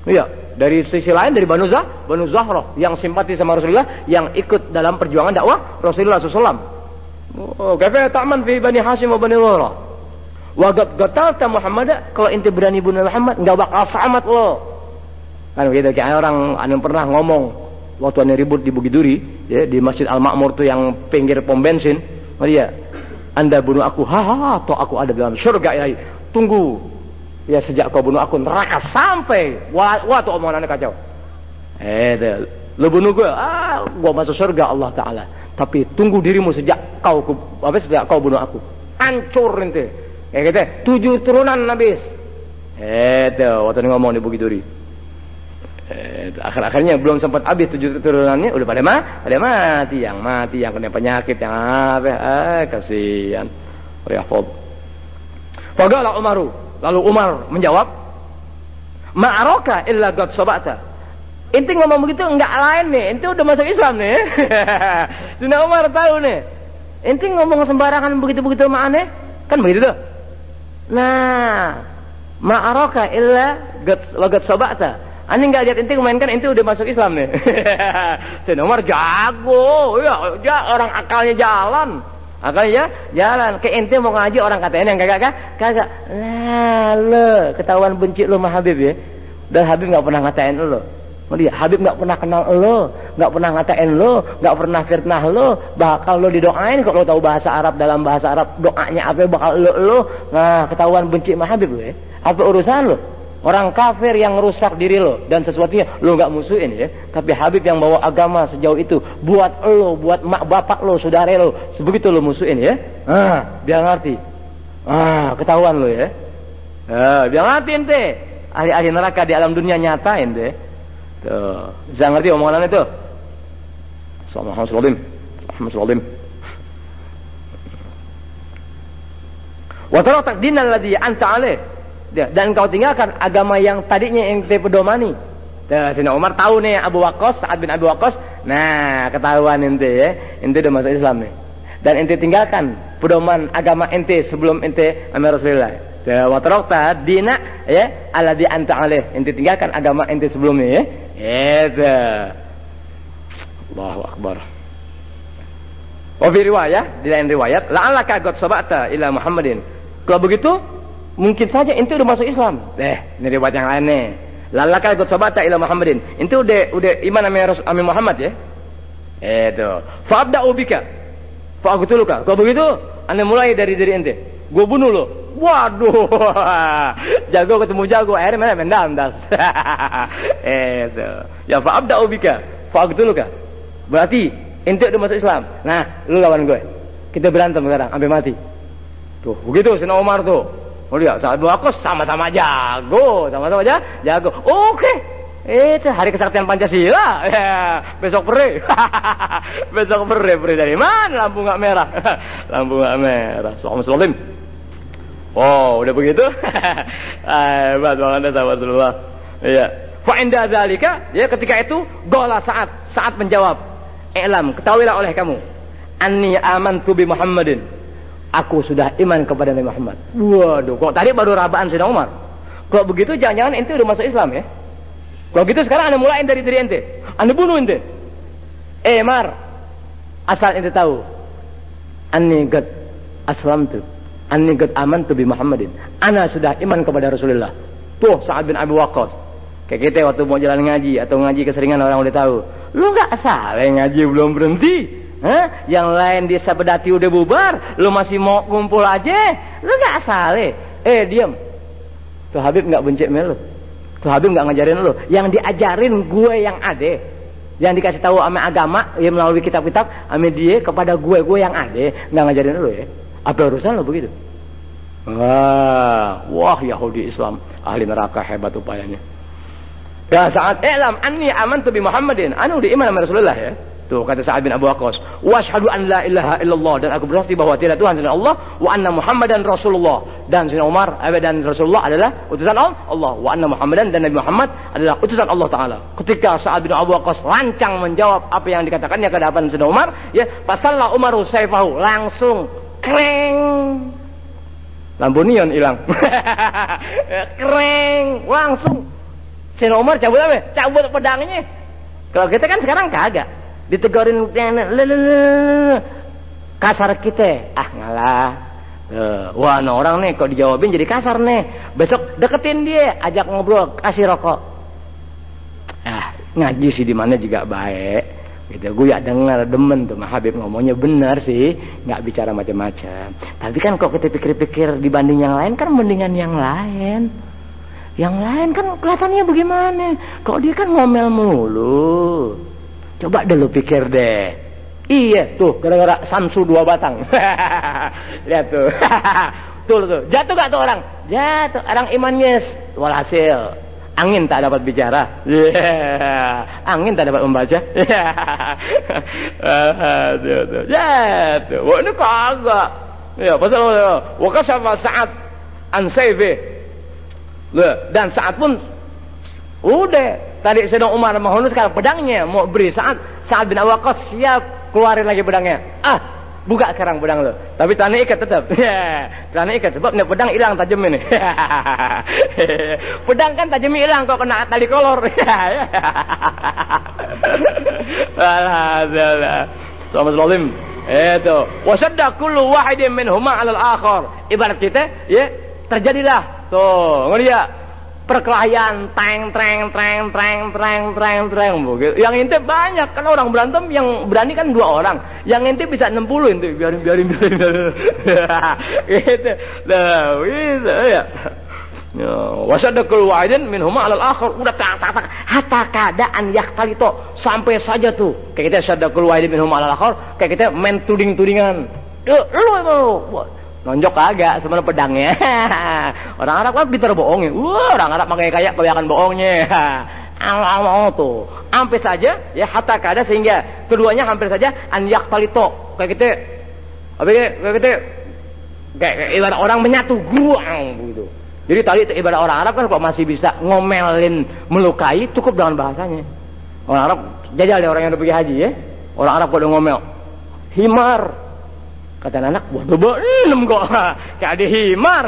Iya, dari sisi lain dari Bani Zahra yang simpati sama Rasulullah, yang ikut dalam perjuangan dakwah Rasulullah SAW. Oh, kaifa ta'man fi Bani Hashim wa Bani Zuhra? Wa qatalta Muhammad, kalau ente berani bunuh Muhammad enggak bakal selamat lo. Kan begitu, kayak orang anu pernah ngomong waktu ane ribut di Bukit Duri, ya, di Masjid Al-Ma'mur tuh yang pinggir pom bensin. Oh iya, Anda bunuh aku, toh aku ada dalam surga ya. Tunggu. Ya sejak kau bunuh aku neraka sampai. Wah tuh omongan ane kacau. Lu bunuh gue, gua masuk surga Allah Ta'ala. Tapi tunggu dirimu sejak kau bunuh aku. Hancur ente. Kayak gitu, 7 turunan habis. Waktu ini ngomong di Bukit Duri. Akhir-akhirnya belum sempat habis 7 turunannya udah pada mati. Yang kena penyakit, yang apa? Kasihan. Riyafod. Faqala Umaru. Lalu Umar menjawab, "Ma'araka illa qad sabata." Ente ngomong begitu enggak lain nih, ente udah masuk Islam nih. Sayyidina Umar tahu nih. Ente ngomong sembarangan begitu-begitu sama aneh, kan begitu tuh. Nah, ma'araka illa qad sabata. Aneh enggak lihat ente memainkan ente udah masuk Islam nih. Sayyidina Umar jago, ya orang akalnya jalan. Jalan. Kayak ente mau ngaji orang katanya yang kagak. Lah, ketahuan benci lu sama Habib ya. Dan Habib enggak pernah ngatain lu. Habib nggak pernah kenal lo, nggak pernah ngatain lo, nggak pernah fitnah lo. Bakal lo didoain kalau lo tahu bahasa Arab, dalam bahasa Arab doanya apa bakal lo. Nah, ketahuan benci sama Habib lo ya. Apa urusan lo? Orang kafir yang rusak diri lo dan sesuatunya lo nggak musuhin ya. Tapi Habib yang bawa agama sejauh itu, buat lo, buat mak bapak lo, saudara lo, sebegitu lo musuhin ya. Biar ngerti. Ketahuan lo ya. Biar ngerti ente. Ahli-ahli neraka di alam dunia nyata ente. Tuh, bisa ngerti omongan itu? Assalamualaikum. Wa tarakta dinal ladzi anta alaih. Dan kau tinggalkan agama yang tadinya ente pedomani. Sayyidina Umar tahu nih Abu Waqqas, Sa'ad bin Abi Waqqas. Nah, ketahuan ente ya, ente udah masuk Islam nih. Dan ente tinggalkan pedoman agama ente sebelum ente sama Rasulullah. Wa tarakta dina ya alladzi anta alaih. Ente tinggalkan agama ente sebelumnya ya. Itu. Allahu akbar. Wa fi riwayah, di lain riwayat, la'allaka qad sabata ila Muhammadin. Kalau begitu mungkin saja ente udah masuk Islam. Ini riwayat yang lain nih. Lallaka qad sabata ila Muhammadin. Ente udah iman sama Muhammad ya. Itu. Fa abda'u bika. Fa aqtuluka. Kalau begitu, ane mulai dari diri ente. Gua bunuh lo. Waduh. Jago ketemu jago, akhirnya mana mendam das. Itu. Ya fa abda'u bika. Fa aqtuluka. Berarti ente udah masuk Islam. Nah, lu lawan gue. Kita berantem sekarang sampai mati. Tuh, begitu Sayyidina Umar tuh. Oh dia, Sa'ad bin Waqqas sama-sama jago, jago. Oke. Itu hari kesaktian Pancasila. Ya, besok pere. Besok pere dari mana? Lampu nggak merah. Lampu nggak merah. Assalamualaikum. Oh, udah begitu? Hebat banget sahabat Rasulullah. Iya. Fa inda dzalika, ya ketika itu qala Sa'ad menjawab, "I'lam, ketahuilah oleh kamu, anni amantu bi Muhammadin." Aku sudah iman kepada Nabi Muhammad. Waduh, kok tadi baru rabaan Sayyidina Umar. Kalau begitu jangan-jangan ente udah masuk Islam ya. Kalau gitu sekarang anda mulain dari diri ente. Anda bunuh ente. Mar, asal ente tahu. Anni qad aslamtu. Anni qad amantu bi Muhammadin. Ana sudah iman kepada Rasulullah. Tuh Sa'ad bin Abi Waqqas. Kayak kita waktu mau jalan ngaji atau ngaji keseringan orang udah tahu. Lu enggak salah ngaji belum berhenti. Yang lain di Sabedati udah bubar, lu masih mau kumpul aja, lu nggak salah. Diam. Tuh Habib nggak benci sama lu. Tuh Habib nggak ngajarin lu. Yang diajarin gue yang ada, yang dikasih tahu sama agama, yang melalui kitab-kitab, sama dia kepada gue yang ada, nggak ngajarin lu ya. Apa urusan lu begitu? Wah Yahudi Islam ahli neraka hebat upayanya. Ya saat I'lam anni amantu bi Muhammadin, anu di iman sama Rasulullah ya. Tuh kata Sa'ad bin Abu Waqqas, wa asyhadu an la ilaha illallah, dan aku bersaksi bahwa tidak Tuhan selain Allah, wa anna Muhammadan Rasulullah, dan Sayyidina Umar dan Rasulullah adalah utusan Allah, wa anna Muhammadan, dan Nabi Muhammad adalah utusan Allah Taala. Ketika Sa'ad bin Abu Waqqas lancang menjawab apa yang dikatakannya ke hadapan Sayyidina Umar, ya pasallah Umaru sayfahu, langsung kreng, lampu neon hilang. Kreng, langsung Sayyidina Umar cabut apa? Cabut pedangnya. Kalau kita kan sekarang kagak. Ditegurin kasar kita, ngalah. Wah, nah orang nih kok dijawabin jadi kasar nih. Besok deketin dia, ajak ngobrol, kasih rokok. Ngaji sih di mana juga baik. Gitu, gue ya dengar demen tuh Habib ngomongnya benar sih, nggak bicara macam-macam. Tapi kan kok kita pikir-pikir dibanding yang lain kan mendingan yang lain. Yang lain kan kelihatannya bagaimana? Kok dia kan ngomel mulu. Coba dulu pikir deh. Iya tuh gara-gara Samsu 2 batang. Lihat tuh. Tuh. Jatuh gak tuh orang? Jatuh. Orang imannya walhasil angin tak dapat bicara. Angin tak dapat membaca. Jatuh. Wah ini kagak. Ya pasal wa kashafa Sa'ad an sayfi. Dan Sa'ad pun udah tadi Sayyidina Umar mohon sekarang pedangnya mau beri Sa'ad bin Abi Waqqas siap keluarin lagi pedangnya. Buka sekarang pedang lo. Tapi tanah ikat tetap. Tanah ikat sebab ini pedang hilang tajam ini. Pedang kan tajamnya hilang kok kena tali kolor. Alhamdulillah. Assalamualaikum. Itu. Wasadda kullu wahidin minhuma 'alal akhar. Ibarat kita ya terjadilah tuh ngeliat perkelahian treng begitu. Yang intip banyak kan orang berantem yang berani kan 2 orang. Yang intip bisa 60 intip biarin. Gitu. Nah, gitu ya. Ya, wasadakul wa'idin minhuma 'alal akhir. Udah tak hatta keadaan yaktalito sampai saja tuh. Kayak kita sadakul wa'idin minhuma 'alal akhir, kayak kita main tuding-tudingan. Lu nonjok kagak sebenarnya pedangnya. Orang Arab kan pintar bohongnya. Orang Arab makanya kayak kelihatan bohongnya. Allah tuh. Hampir saja ya hatta keadaan sehingga keduanya hampir saja an yaktalito. Kayak kita kayak ibarat orang menyatu guang gitu. Jadi tadi itu ibarat orang Arab kan kalau masih bisa ngomelin melukai cukup dengan bahasanya. Orang Arab jajal deh orang yang udah pergi haji ya. Orang Arab kalau ngomel himar kata anak waduh 6 kok kayak ada himar.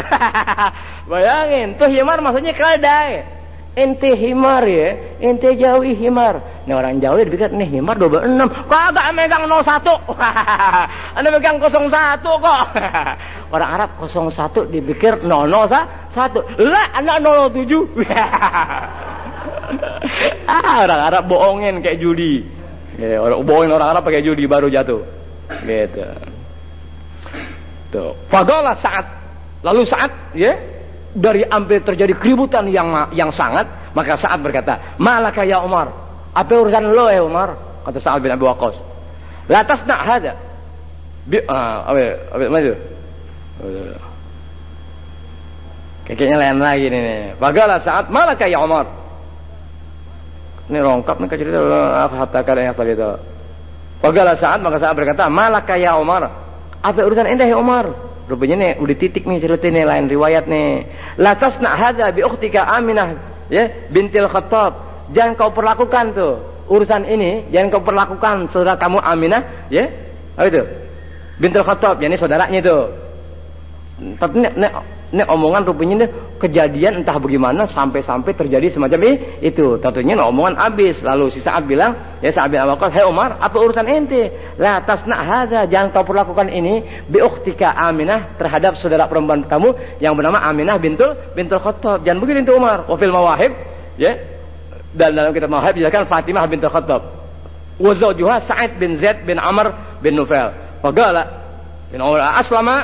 Bayangin tuh himar maksudnya keledai. Ente himar ya, ente jauhi himar. Nih orang Jawa dipikir nih himar 26. Kagak megang 01. Anda megang 01 kok. Orang Arab 01 dipikir 001. Lah anak 07. Orang Arab bohongin kayak judi. Ya, bohongin orang Arab pakai judi baru jatuh. Gitu. Tuh. Fadalah saat. Lalu saat ya dari hampir terjadi keributan yang sangat, maka Sa'ad berkata, "Malaka ya Umar? Apa urusan lo ya Umar?" Kata Sa'ad bin Abi Waqqas. "La tasna' hada." Kayaknya lain lagi nih. Bagalah Sa'ad, "Malaka ya Umar?" Ini rongkap nih cerita hatta kada yang tadi itu. Bagalah Sa'ad, maka Sa'ad berkata, "Malaka ya Umar? Apa urusan ente ya Umar?" Rupanya nih udah titik nih cerita nih lain riwayat nih. La tasna hadza bi ukhtika Aminah ya bintil Khattab. Jangan kau perlakukan tuh urusan ini, jangan kau perlakukan saudara kamu Aminah ya. Apa itu? Bintil Khattab, yani saudaranya itu. Tapi nek omongan rupanya nih kejadian entah bagaimana sampai terjadi semacam itu. Tentunya omongan habis. Lalu si Sa'ad bilang, ya Sa'ad bin Abi Waqqas, "Hei Umar, apa urusan ente? La tasna hadza, jangan kau perlakukan ini bi ukhtika Aminah terhadap saudara perempuan kamu yang bernama Aminah bintul Khattab. Jangan begitu itu Umar." Wa fil Mawahib, ya. Dan dalam kitab Mawahib dijelaskan Fatimah bintul Khattab. Wa zawjuha Sa'id bin Zaid bin Amr bin Nufail. Faqala bin aslama.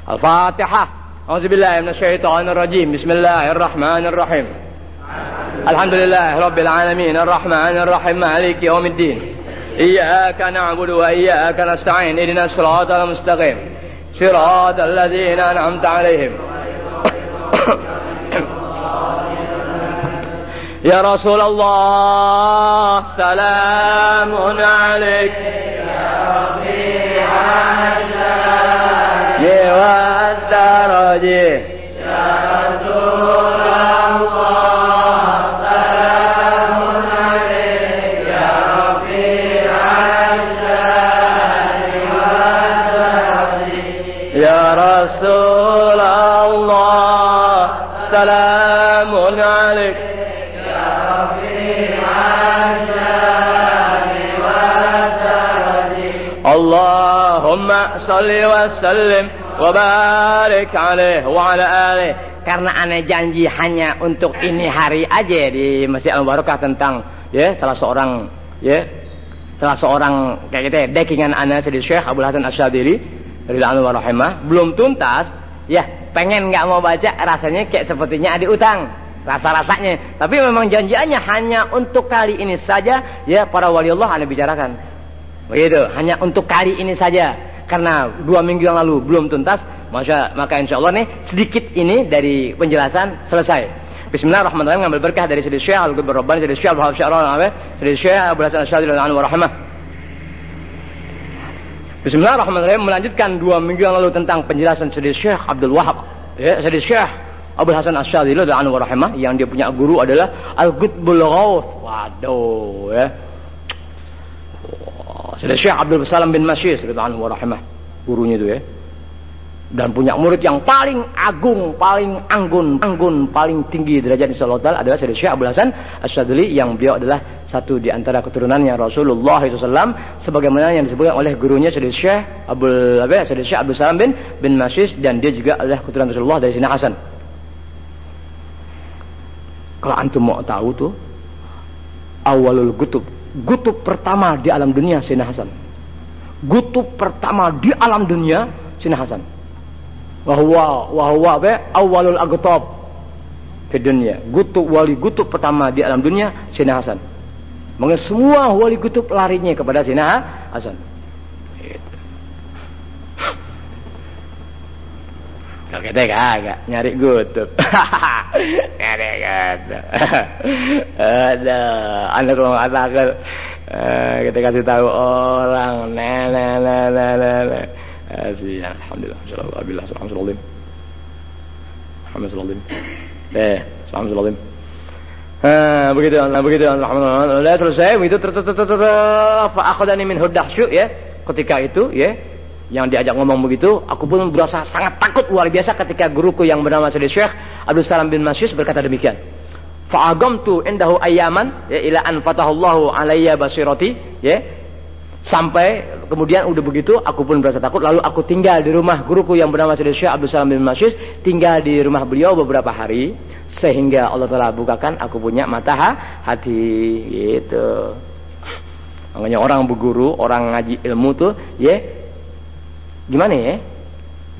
Al-Fatihah. A'udzubillahi minasyaitonir rajim. Bismillahirrahmanirrahim. Alhamdulillahi rabbil alamin arrahmanir rahim maliki yaumiddin. Iyyaka na'budu wa iyyaka nasta'in. Ihdinas siratal mustaqim. Siratal ladzina an'amta 'alaihim. Ya Rasulullah, salamun 'alaik. Ya Rabbi والدرج يا رسول الله سلام عليك يا رفيع الشان والدرج يا رسول الله سلام عليك يا رفيع الشان والدرج اللهم صل وسلم wabarik alaih wa ala alaih. Karena aneh janji hanya untuk ini hari aja di Masjid Al-Mubarakah tentang ya salah seorang kayak gitu dekingan ana Sayyid Syekh Abdul Hasan Asy-Syadzili radhiyallahu anhu rahimah belum tuntas ya, pengen nggak mau baca rasanya kayak sepertinya ada utang rasa-rasanya, tapi memang janjiannya hanya untuk kali ini saja ya. Para wali Allah ana bicarakan begitu, hanya untuk kali ini saja. Karena 2 minggu yang lalu belum tuntas, maka insya Allah nih sedikit ini dari penjelasan selesai. Bismillahirrahmanirrahim, ngambil berkah dari Sayyid Syekh Al-Ghubur Rabbani, Sayyid Syekh Al-Wahab Sya'ran, Sayyid Syekh Abdul Hasan Asy-Syadzili radhiyallahu anhu wa rahmah. Bismillahirrahmanirrahim, melanjutkan 2 minggu yang lalu tentang penjelasan Sayyid Syekh Abdul Wahab, ya, Sayyid Syekh Abdul Hasan Asy-Syadzili radhiyallahu anhu wa rahmah, yang dia punya guru adalah Al-Qutbul Ghawth. Waduh, ya. Sayyid Syekh Abdul Salam bin Masyis radhiyallahu anhu wa rahimah, gurunya itu ya. Dan punya murid yang paling agung, paling anggun, paling tinggi derajat insyaallah taala adalah Sayyid Syekh Abdul Hasan Asy-Syadzili, yang beliau adalah satu di antara keturunannya Rasulullah SAW, sebagaimana yang disebutkan oleh gurunya Sayyid Syekh Abdul Salam bin Masyis, dan dia juga adalah keturunan Rasulullah dari Sina Hasan. Kalau antum mau tahu tuh awalul Gutub pertama di alam dunia Sina Hasan. Gutub pertama di alam dunia Sina Hasan. Wahwa awalul agtab di dunia. Wali kutub pertama di alam dunia Sayyidina Hasan. Maka semua wali kutub larinya kepada Sayyidina Hasan. Kalau kita kagak nyari kutub. Nyari kutub. Ada anak kalau katakan kita kasih tahu orang alhamdulillah alhamdulillah alhamdulillah alhamdulillah begitu alhamdulillah selesai begitu fa akhadani min hudahsyu ya ketika itu ya yang diajak ngomong begitu aku pun berasa sangat takut luar biasa ketika guruku yang bernama Syekh Abdul Salam bin Masyus berkata demikian fa agamtu indahu ayaman ya ila an fatahallahu alayya basirati ya sampai kemudian udah begitu aku pun berasa takut lalu aku tinggal di rumah guruku yang bernama Syekh Abdul Salam bin Masyus tinggal di rumah beliau beberapa hari sehingga Allah Ta'ala bukakan aku punya mata hati gitu. Makanya orang berguru orang ngaji ilmu tuh ya gimana ya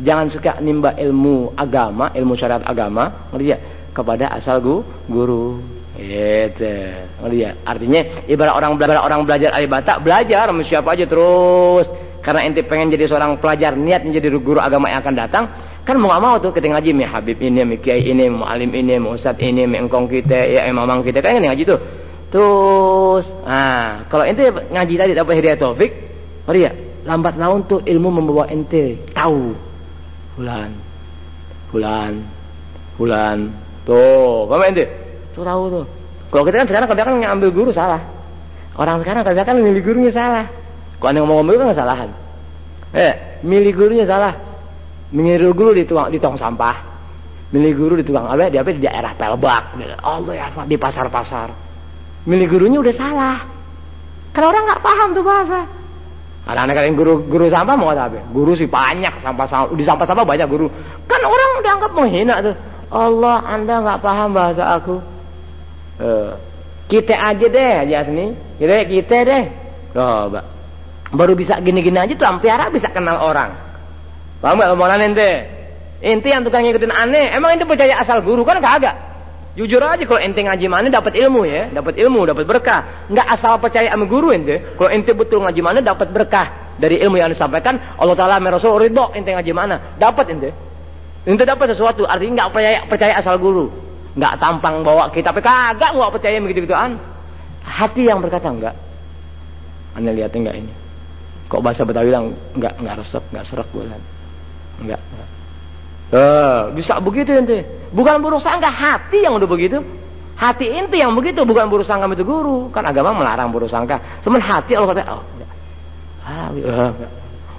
jangan suka nimba ilmu agama ilmu syariat agama ngerti ya kepada asal guru gitu lihat artinya ibarat orang belajar alibata belajar sama siapa aja terus karena ente pengen jadi seorang pelajar niat menjadi guru agama yang akan datang kan mau gak mau tuh ketika ngaji mi habib ini mi kiai ini mi alim ini mi ustad ini mi engkong kita ya mamang kita kan ngaji tuh terus kalau ente ngaji tadi dapat hidayah taufik ya lambat laun tuh ilmu membawa ente tahu bulan tuh paham ente tuh tahu tuh kalau kita kan sekarang kebanyakan ngambil guru salah orang sekarang kebanyakan milih gurunya salah kalau anda ngomong guru kan kesalahan milih gurunya salah milih guru di tong sampah milih guru di tukang di daerah Pelbak Allah ya di pasar-pasar milih gurunya udah salah karena orang nggak paham tuh bahasa anak-anak kalian guru sampah mau kata apa guru sih banyak di sampah banyak guru kan orang udah anggap menghina tuh Allah anda nggak paham bahasa aku kita aja deh Jasni kita deh coba baru bisa gini-gini aja tuh ampiara bisa kenal orang paham gak omongan ente yang tukang ngikutin aneh emang ente percaya asal guru kan kagak jujur aja kalau ente ngaji mana dapat ilmu dapat berkah nggak asal percaya sama guru ente kalau ente betul ngaji mana dapat berkah dari ilmu yang disampaikan Allah Ta'ala Rasul ridho ente ngaji mana dapat ente dapat sesuatu artinya nggak percaya asal guru nggak tampang bawa kitab kagak nggak percaya begitu-gituan hati yang berkata enggak anda lihat enggak ini kok bahasa Betawi bilang enggak resep enggak serak bulan enggak bisa begitu ente bukan buruk sangka hati yang udah begitu hati ente yang begitu bukan buruk sangka itu guru kan agama melarang buruk sangka cuman hati Allah kata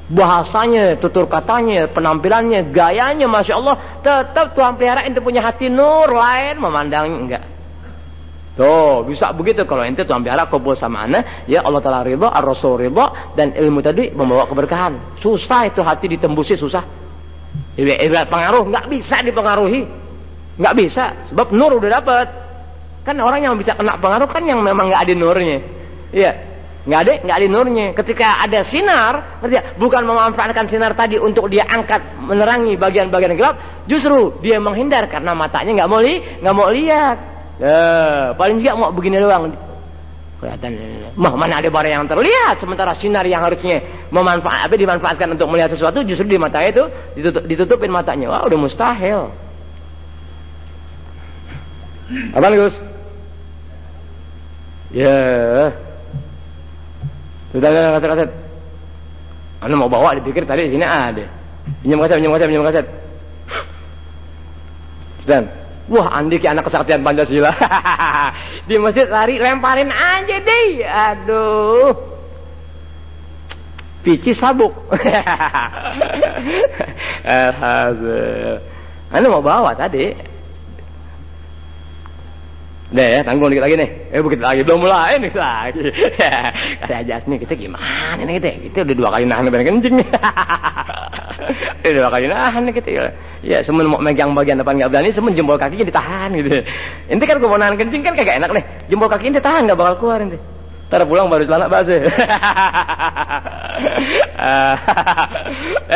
bahasanya, tutur katanya, penampilannya, gayanya, masya Allah, tetap Tuhan pelihara ente punya hati nur lain memandangnya enggak. Tuh bisa begitu kalau ente Tuhan pelihara kumpul sama ana, ya Allah Taala ridha, Ar-Rasul ridha, dan ilmu tadi membawa keberkahan. Susah itu hati ditembusi susah. Ibarat pengaruh nggak bisa dipengaruhi, nggak bisa, sebab nur udah dapat. Kan orang yang bisa kena pengaruh kan yang memang nggak ada nurnya, iya. Nggak ada nurnya. Ketika ada sinar, bukan memanfaatkan sinar tadi untuk dia angkat menerangi bagian-bagian gelap, justru dia menghindar karena matanya nggak mau lihat. Paling juga mau begini doang. Kelihatan, mana ada barang yang terlihat, sementara sinar yang harusnya dimanfaatkan untuk melihat sesuatu, justru di matanya itu ditutupin matanya. Wah, udah mustahil. Apa Gus? Ya. Sudah kaset. Anda mau bawa dipikir tadi di sini ada. Pinjam kaset. Dan wah Andi ki anak kesaktian Pancasila. Di masjid lari lemparin aja deh. Aduh. Pici sabuk. Alhamdulillah. Anda mau bawa tadi. Deh ya, tanggung dikit lagi nih. Begitu lagi belum mulai nih lagi. Kata aja nih kita gimana nih kita udah 2 kali nahan bareng kencing nih. Udah 2 kali nahan nih kita. Ya, semen mau megang bagian depan enggak berani, semen jempol kakinya ditahan gitu. Ente kan kalau mau nahan kencing kan kagak enak nih. Jempol kakinya ditahan enggak bakal keluar ente. Ntar pulang baru celana basuh.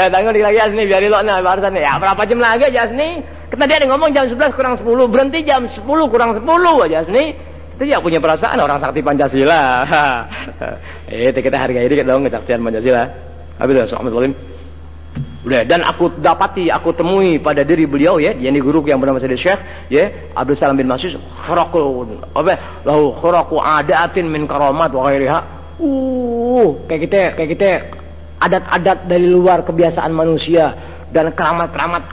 Tanggung lagi Asni biar iloknya barusan ya. Berapa jam lagi aja Asni? Kita dia ngomong jam 11 kurang 10, berhenti jam 10 kurang 10 aja Asni. Kita ya punya perasaan orang sakti Pancasila. Kita hargai dikit dong kesaksian Pancasila. Habis dah soal udah, dan aku dapati, aku temui pada diri beliau ya, yakni guru yang bernama Sayyid Syekh ya, Abdul Salam bin Mas'ud, khuraqu adatin min karamat wa ghairiha. Kayak kita adat-adat dari luar kebiasaan manusia dan keramat-keramat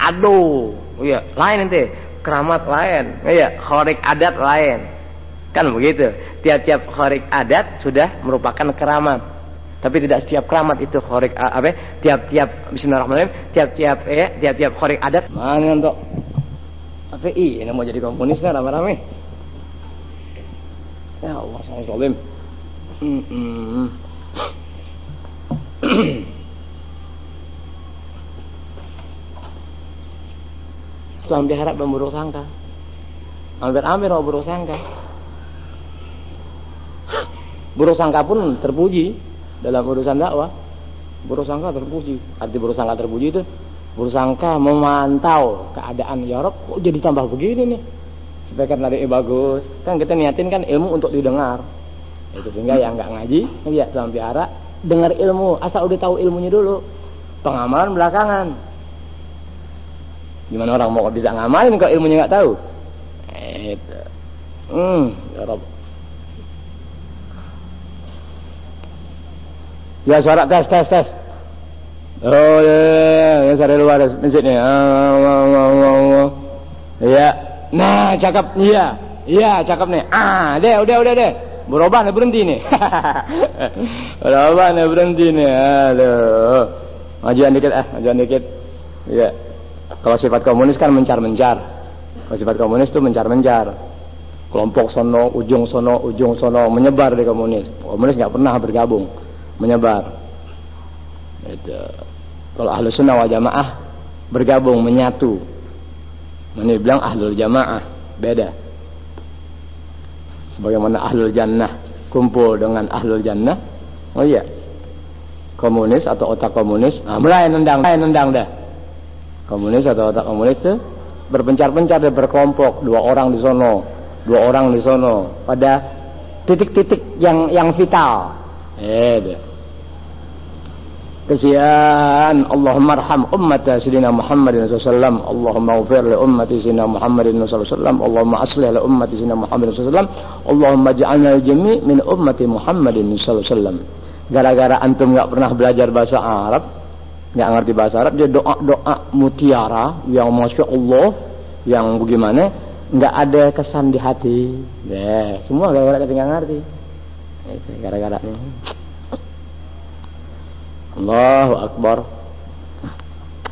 ya, lain ente, keramat lain. Ya, khariq adat lain. Kan begitu. Tiap-tiap khariq adat sudah merupakan keramat. Tapi tidak setiap keramat itu khariq tiap-tiap bismillahirrahmanirrahim, tiap-tiap khariq adat. Mana untuk API ini mau jadi komunis kan rame-rame. Ya Allah, salim. Hampir harap memburuk sangka. Hampir mau buruk sangka. Buruk sangka pun terpuji. Dalam urusan dakwah, buruk sangka terpuji. Arti buruk sangka terpuji itu buruk sangka memantau keadaan ya Rob, kok jadi tambah begini nih. Supaya kan ada bagus. Kan kita niatin kan ilmu untuk didengar. Itu sehingga yang enggak ngaji, ya sampai arah dengar ilmu, asal udah tahu ilmunya dulu. Pengamalan belakangan. Gimana orang mau bisa ngamalin kalau ilmunya enggak tahu? Itu. Ya Rob. Ya suara tes. Oh ya dari luar masjid nih. Ya. Nah, cakep. Iya, cakep nih. Udah deh. Berubah nih berhenti nih. Berubah nih berhenti nih. Aduh. Majuan dikit. Ya. Kalau sifat komunis kan mencar-mencar. Kalau sifat komunis tuh mencar-mencar. Kelompok sono, ujung sono menyebar di komunis. Komunis enggak pernah bergabung. Menyebar. Itu. Kalau Ahlus Sunnah wal Jamaah bergabung menyatu. Ini bilang Ahlul Jamaah, beda. Sebagaimana Ahlul Jannah kumpul dengan Ahlul Jannah. Oh iya. Komunis atau otak komunis, mulai nendang dah. Komunis atau otak komunis itu berpencar-pencar dan berkelompok, dua orang di sono pada titik-titik yang vital. Kesian. Allahumma arham ummata sayyidina Muhammadin sallallahu alaihi wasallam. Allahumma ighfir li ummati sayyidina Muhammadin sallallahu alaihi wasallam. Allahumma aslih li ummati sayyidina Muhammadin sallallahu alaihi wasallam. Allahumma ja'alna al-jami' min ummati Muhammadin sallallahu alaihi wasallam. Gara-gara antum enggak pernah belajar bahasa Arab, enggak ngerti bahasa Arab, dia doa mutiara yang masya Allah, yang bagaimana enggak ada kesan di hati. Semua gara-gara kita enggak ngerti. Itu gara-garanya. Allahu Akbar.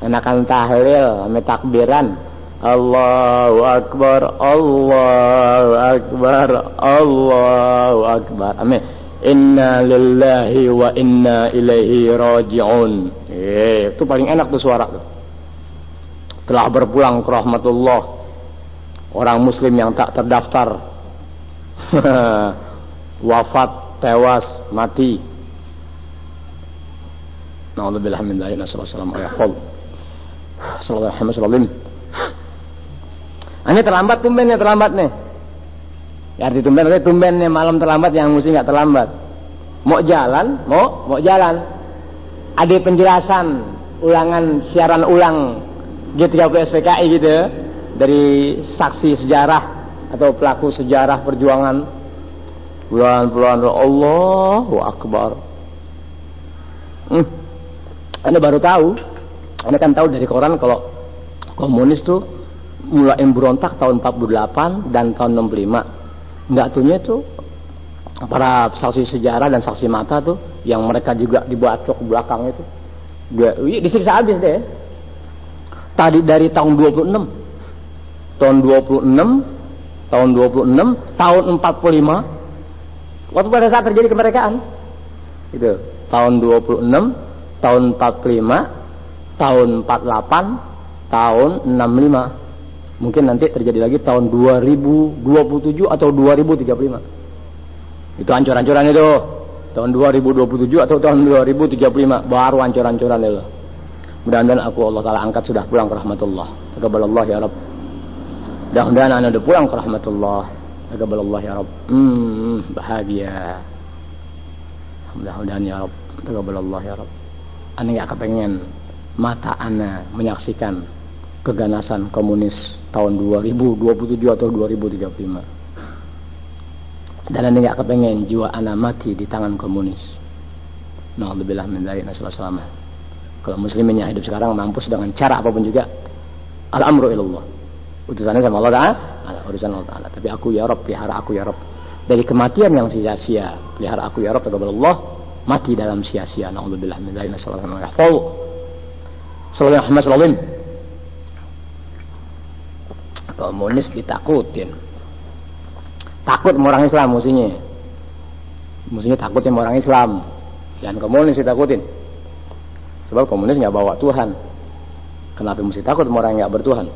Enakan tahlil ame takbiran. Allahu Akbar, Allahu Akbar, Allahu Akbar. Amin. Inna lillahi wa inna ilaihi raji'un. Itu paling enak tuh suara tuh. Telah berpulang ke rahmatullah orang muslim yang tak terdaftar. Wafat, tewas, mati. Na'udzubillah min dzalik. Sallallahu alaihi wasallam. Ini terlambat nih. Ya arti tumben nih malam terlambat yang mesti enggak terlambat. Mau jalan. Ada penjelasan ulangan siaran ulang G30 SPKI gitu dari saksi sejarah atau pelaku sejarah perjuangan. Bulan-bulan Allahu Akbar. Anda baru tahu. Anda kan tahu dari koran kalau komunis tuh mulai berontak tahun 48 dan tahun 65. Enggak tuhnya tuh para saksi sejarah dan saksi mata tuh yang mereka juga dibacok belakang itu. Disiksa habis deh. Tadi dari tahun 26. Tahun 26, tahun 45. Waktu pada saat terjadi kemerdekaan. Itu, tahun 26, tahun 45, tahun 48, tahun 65. Mungkin nanti terjadi lagi tahun 2027 atau 2035. Itu ancur-ancuran itu. Tahun 2027 atau tahun 2035 baru ancur-ancuran itu. Mudah-mudahan aku Allah Ta'ala angkat sudah pulang ke rahmatullah. Taqabbalallah ya Rabb. Mudah-mudahan anda udah pulang ke rahmatullah. Taqabbalallah ya Rabb. Bahagia. Mudah-mudahan ya Rabb. Taqabbalallah ya Rabb. Anda gak kepengen mata anda menyaksikan keganasan komunis tahun 2027 atau 2035. Dan anda gak kepengen jiwa anda mati di tangan komunis. Na'udzubillah min dzalik, nasallallahu salamah. Kalau muslimin yang hidup sekarang mampus dengan cara apapun juga, al-amru ilallah. Utusannya sama Allah Ta'ala, urusan Allah Ta'ala. Tapi aku ya Rabb, pelihara aku ya Rabb dari kematian yang sia-sia. Pelihara aku ya Rabb, taqabbalallah, mati dalam sia-sia. Na'udzubillah min dzalik, nasallallahu salamah. Sallallahu alaihi wasallam. Komunis ditakutin. Takut sama orang Islam musuhnya takut sama orang Islam, dan komunis ditakutin sebab komunis nggak bawa Tuhan. Kenapa mesti takut sama orang yang nggak bertuhan?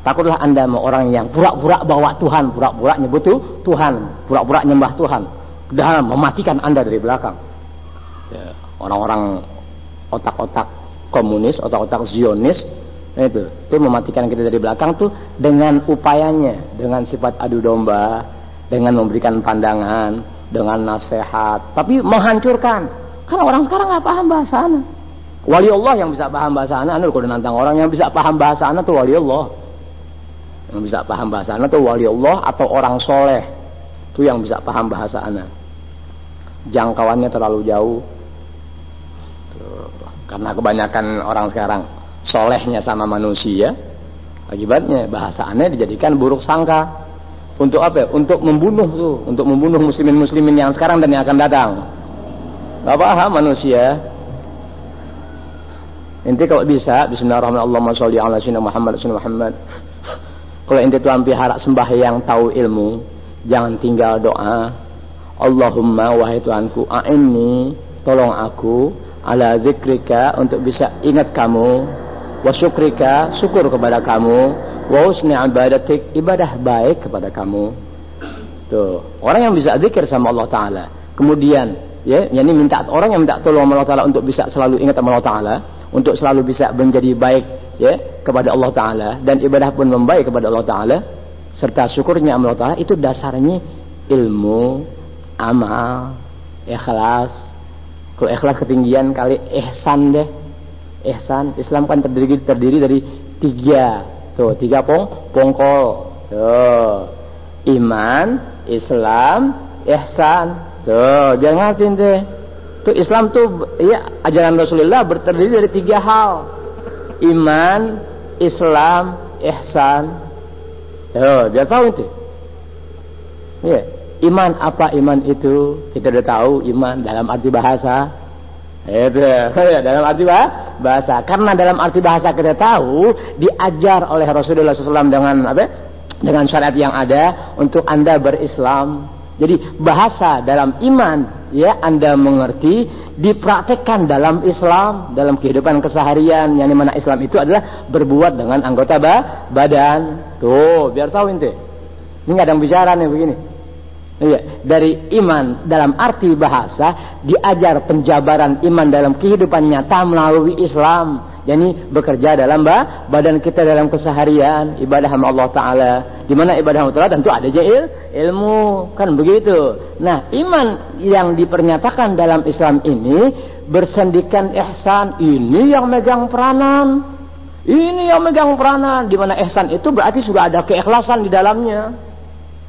Takutlah anda sama orang yang pura-pura bawa Tuhan, pura-pura nyebut Tuhan, pura-pura nyembah Tuhan, dan mematikan anda dari belakang. Ya, orang-orang otak-otak komunis, otak-otak Zionis itu mematikan kita dari belakang tuh dengan upayanya, dengan sifat adu domba, dengan memberikan pandangan, dengan nasihat, tapi menghancurkan. Karena orang sekarang nggak paham bahasa ana. Wali Allah yang bisa paham bahasa ana, anu kalau nantang orang yang bisa paham bahasa ana tuh wali Allah. Yang bisa paham bahasa ana tuh wali Allah atau orang soleh, tuh yang bisa paham bahasa ana. Jangkauannya terlalu jauh, tuh, karena kebanyakan orang sekarang solehnya sama manusia, akibatnya bahasa aneh dijadikan buruk sangka. Untuk apa? Untuk membunuh tuh, untuk membunuh muslimin yang sekarang dan yang akan datang. Gak paham manusia. Inti kalau bisa, bismillahirrahmanirrahim, Allahumma sholli ala sayyidina Muhammad. Kalau inti tuan pihara sembahyang tahu ilmu, jangan tinggal doa. Allahumma wahai Tuhanku, a'inni, tolong aku, ala zikrika, untuk bisa ingat kamu, wa syukrika, syukur kepada kamu, wa husni ibadatik, ibadah baik kepada kamu. Tuh, orang yang bisa zikir sama Allah Ta'ala, kemudian ya, yani minta, orang yang minta tolong Allah Ta'ala untuk bisa selalu ingat sama Allah Ta'ala, untuk selalu bisa menjadi baik ya kepada Allah Ta'ala, dan ibadah pun membaik kepada Allah Ta'ala, serta syukurnya sama Allah Ta'ala, itu dasarnya ilmu, amal, ikhlas. Kalau ikhlas ketinggian kali ihsan deh. Ihsan, Islam kan terdiri dari tiga pongkol. Tuh, iman, Islam, ihsan. Tuh, jangan ngatin deh. Tuh Islam tuh ya ajaran Rasulullah terdiri dari tiga hal. Iman, Islam, ihsan. Tuh, dia tahu itu. Ya, iman apa iman itu? Kita udah tahu iman dalam arti bahasa. Itu ya, dalam arti bahasa. Karena dalam arti bahasa kita tahu diajar oleh Rasulullah SAW dengan apa? Dengan syariat yang ada untuk anda berislam. Jadi bahasa dalam iman ya anda mengerti, dipraktekkan dalam Islam, dalam kehidupan keseharian, yang dimana Islam itu adalah berbuat dengan anggota badan. Tuh biar tahu ente. Ini nggak ada yang bicara nih begini. Iya, dari iman dalam arti bahasa diajar penjabaran iman dalam kehidupan nyata melalui Islam. Yani bekerja dalam badan kita dalam keseharian, ibadah sama Allah Ta'ala. Di mana ibadah sama Allah Ta'ala tentu ada ilmu, kan begitu. Nah, iman yang dipernyatakan dalam Islam ini bersendikan ihsan, ini yang megang peranan. Ini yang megang peranan. Di mana ihsan itu berarti sudah ada keikhlasan di dalamnya.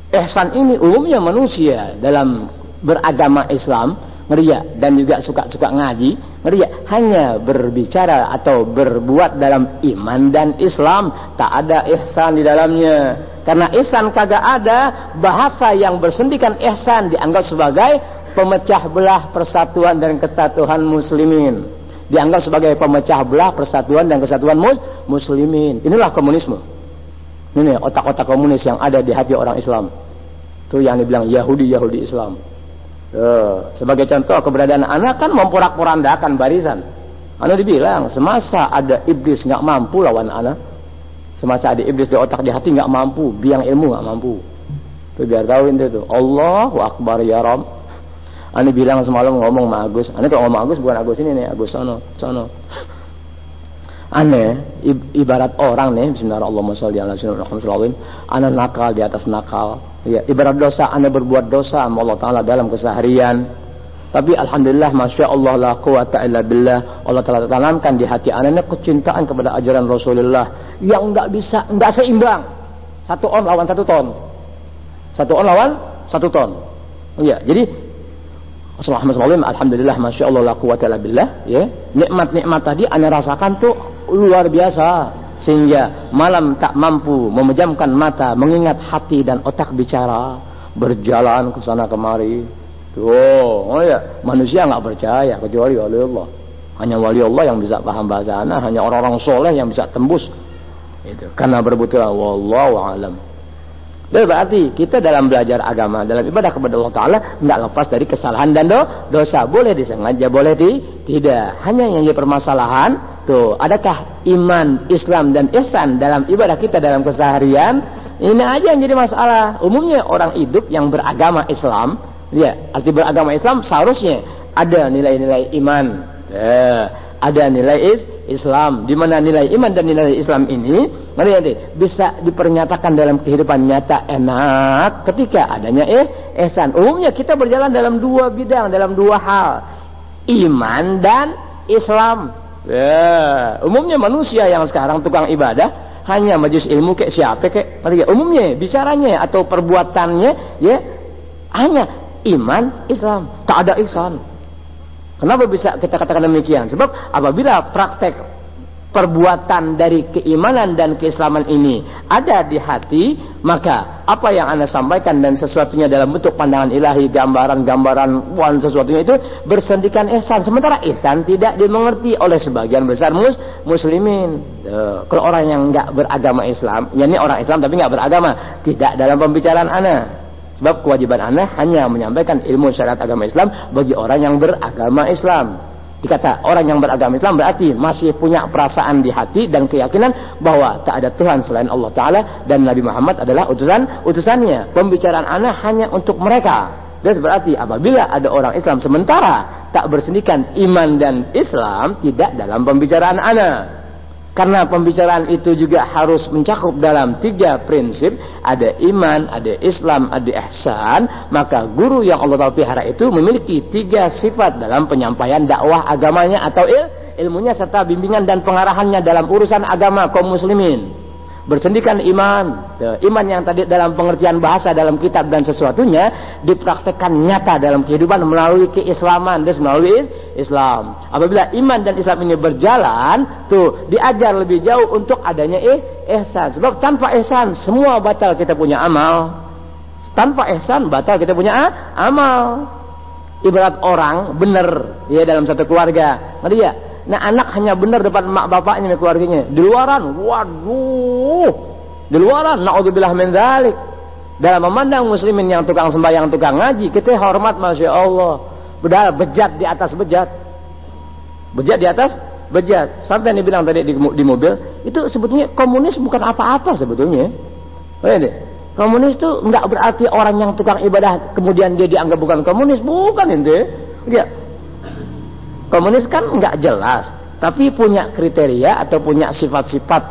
Ihsan ini umumnya manusia dalam beragama Islam ngeria dan juga suka ngaji ngeria hanya berbicara atau berbuat dalam iman dan Islam, tak ada ihsan di dalamnya. Karena ihsan kagak ada, bahasa yang bersendikan ihsan dianggap sebagai pemecah belah persatuan dan kesatuan muslimin, dianggap sebagai pemecah belah persatuan dan kesatuan muslimin. Inilah komunisme. Ini otak-otak komunis yang ada di hati orang Islam. Itu yang dibilang Yahudi Islam. Sebagai contoh keberadaan anak kan memporak-porandakan barisan. Anak dibilang semasa ada iblis nggak mampu lawan anak. Semasa ada iblis di otak di hati nggak mampu, biang ilmu nggak mampu. Tuh biar tahu itu tuh. Allahu Akbar ya Ram. Ani bilang semalam ngomong sama Agus. Ani kalau ngomong Agus bukan Agus ini nih, Agus sono. Aneh, ibarat orang nih, bismillahirrahmanirrahim, aneh nakal di atas nakal. Ya, ibarat dosa, aneh berbuat dosa sama Allah Ta'ala dalam keseharian. Tapi alhamdulillah, masya Allah, la quwata illa billah, Allah Ta'ala tanamkan di hati aneh kecintaan kepada ajaran Rasulullah yang enggak seimbang. 1 on lawan 1 ton. 1 on lawan 1 ton. Ya, jadi alhamdulillah, masya Allah, la quwata illa billah. Ya, nikmat-nikmat tadi aneh rasakan tuh luar biasa, sehingga malam tak mampu memejamkan mata mengingat hati dan otak bicara, berjalan ke sana kemari. Oh ya, manusia nggak percaya kecuali wali Allah. Hanya wali Allah yang bisa paham bahasa ana, hanya orang-orang soleh yang bisa tembus itu, karena berbutuhan. Wallahu alam. Dan berarti kita dalam belajar agama, dalam ibadah kepada Allah Ta'ala, tidak lepas dari kesalahan dan dosa. Boleh disengaja, boleh tidak. Hanya yang jadi permasalahan, tuh, adakah iman, Islam, dan ihsan dalam ibadah kita dalam keseharian? Ini aja yang jadi masalah. Umumnya orang hidup yang beragama Islam, ya, arti beragama Islam seharusnya ada nilai-nilai iman. Ada nilai Islam, di mana nilai iman dan nilai Islam ini nanti bisa dipernyatakan dalam kehidupan nyata enak ketika adanya ihsan. Umumnya kita berjalan dalam 2 bidang, dalam 2 hal, iman dan Islam. Ya, umumnya manusia yang sekarang tukang ibadah hanya majelis ilmu kayak siapa kayak, umumnya bicaranya atau perbuatannya ya hanya iman Islam, tak ada ihsan. Kenapa bisa kita katakan demikian? Sebab apabila praktek perbuatan dari keimanan dan keislaman ini ada di hati, maka apa yang Anda sampaikan dan sesuatunya dalam bentuk pandangan ilahi, gambaran-gambaran sesuatunya itu bersendikan ihsan. Sementara ihsan tidak dimengerti oleh sebagian besar muslimin. Kalau orang yang enggak beragama Islam, yakni orang Islam tapi enggak beragama, tidak dalam pembicaraan Anda. Sebab kewajiban Anda hanya menyampaikan ilmu syariat agama Islam bagi orang yang beragama Islam. Dikata orang yang beragama Islam berarti masih punya perasaan di hati dan keyakinan bahwa tak ada Tuhan selain Allah Ta'ala dan Nabi Muhammad adalah utusannya. Pembicaraan Anda hanya untuk mereka. Dan berarti apabila ada orang Islam sementara tak bersendikan iman dan Islam, tidak dalam pembicaraan Anda. Karena pembicaraan itu juga harus mencakup dalam 3 prinsip, ada iman, ada Islam, ada ihsan. Maka guru yang Allah Ta'ala pelihara itu memiliki 3 sifat dalam penyampaian dakwah agamanya atau ilmunya serta bimbingan dan pengarahannya dalam urusan agama kaum muslimin. Bersendikan iman, iman yang tadi dalam pengertian bahasa dalam kitab dan sesuatunya dipraktekkan nyata dalam kehidupan melalui keislaman dan melalui Islam. Apabila iman dan Islam ini berjalan, tuh diajar lebih jauh untuk adanya ihsan. Sebab tanpa ihsan semua batal kita punya amal. Tanpa ihsan batal kita punya amal. Ibarat orang benar ya dalam satu keluarga, ngerti ya? Nah, anak hanya benar depan mak bapaknya dan keluarganya. Di luaran, waduh, di luaran, na'udzubillah min dzalik. Dalam memandang muslimin yang tukang sembahyang, tukang ngaji, kita hormat, masya Allah. Padahal bejat di atas bejat, bejat di atas bejat. Sampai yang dibilang tadi di mobil, itu sebetulnya komunis bukan apa-apa sebetulnya. Komunis itu enggak berarti orang yang tukang ibadah kemudian dia dianggap bukan komunis, bukan ente. Ya. Komunis kan nggak jelas, tapi punya kriteria atau punya sifat-sifat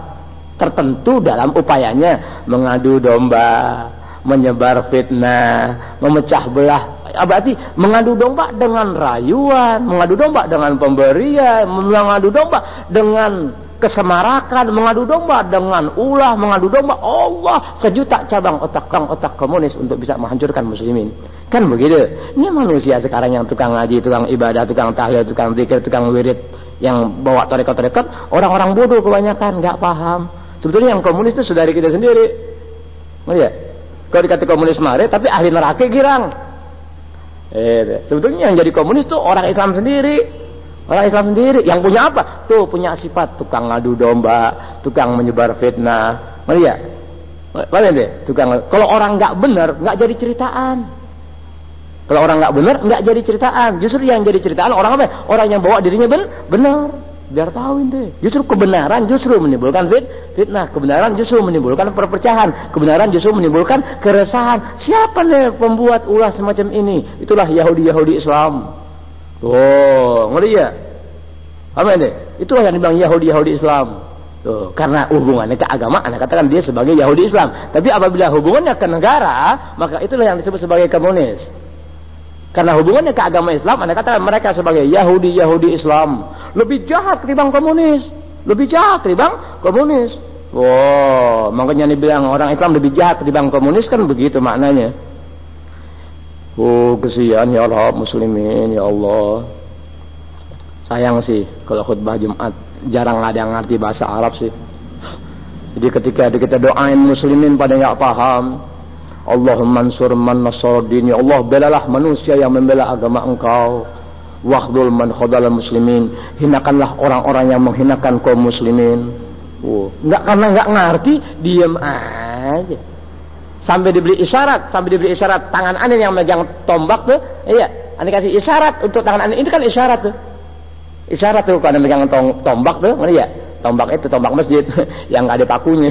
tertentu dalam upayanya mengadu domba, menyebar fitnah, memecah belah. Berarti mengadu domba dengan rayuan, mengadu domba dengan pemberian, mengadu domba dengan kesemarakan, mengadu domba dengan ulah, mengadu domba Allah sejuta cabang otak komunis untuk bisa menghancurkan muslimin. Kan begitu. Ini manusia sekarang yang tukang ngaji, tukang ibadah, tukang tahlil, tukang zikir, tukang wirid, yang bawa tarekat-tarekat, orang-orang bodoh kebanyakan, nggak paham. Sebetulnya yang komunis itu saudari kita sendiri. Oh iya. Kalau dikata komunis mare, tapi ahli neraka girang. Sebetulnya yang jadi komunis itu orang Islam sendiri. Orang Islam sendiri yang punya apa? Tuh punya sifat tukang ngadu domba, tukang menyebar fitnah. Mari ya. Mana deh? Tukang. Kalau orang nggak benar, nggak jadi ceritaan. Kalau orang nggak benar, nggak jadi ceritaan. Justru yang jadi ceritaan orang apa? Orang yang bawa dirinya benar. Biar tahu ente. Justru kebenaran justru menimbulkan fitnah. Kebenaran justru menimbulkan perpecahan. Kebenaran justru menimbulkan keresahan. Siapa nih pembuat ulah semacam ini? Itulah Yahudi Islam. Oh, ngeri ya? Apa ini? Itulah yang dibilang Yahudi Islam. Tuh, karena hubungannya ke agama, Anda katakan dia sebagai Yahudi Islam. Tapi apabila hubungannya ke negara, maka itulah yang disebut sebagai komunis. Karena hubungannya ke agama Islam, Anda katakan mereka sebagai Yahudi Islam. Lebih jahat ketimbang komunis. Lebih jahat ketimbang komunis. Wow, makanya dibilang orang Islam lebih jahat ketimbang komunis kan begitu maknanya. Oh, kesian ya Allah muslimin, ya Allah. Sayang sih kalau khutbah Jumat jarang ada yang ngerti bahasa Arab sih. Jadi ketika kita doain muslimin pada nggak paham, Allahumma ansur man nasruddin, ya Allah belalah manusia yang membela agama Engkau. Waqdul man khadal muslimin, hinakanlah orang-orang yang menghinakan kaum muslimin. Enggak, karena enggak ngerti, diam aja. Sampai diberi isyarat tangan Anda yang megang tombak tuh, iya, Anda kasih isyarat untuk tangan Anda, ini kan isyarat tuh. Isyarat tuh kalau Anda megang tombak tuh, ngerti ya? Tombak itu tombak masjid yang enggak ada pakunya.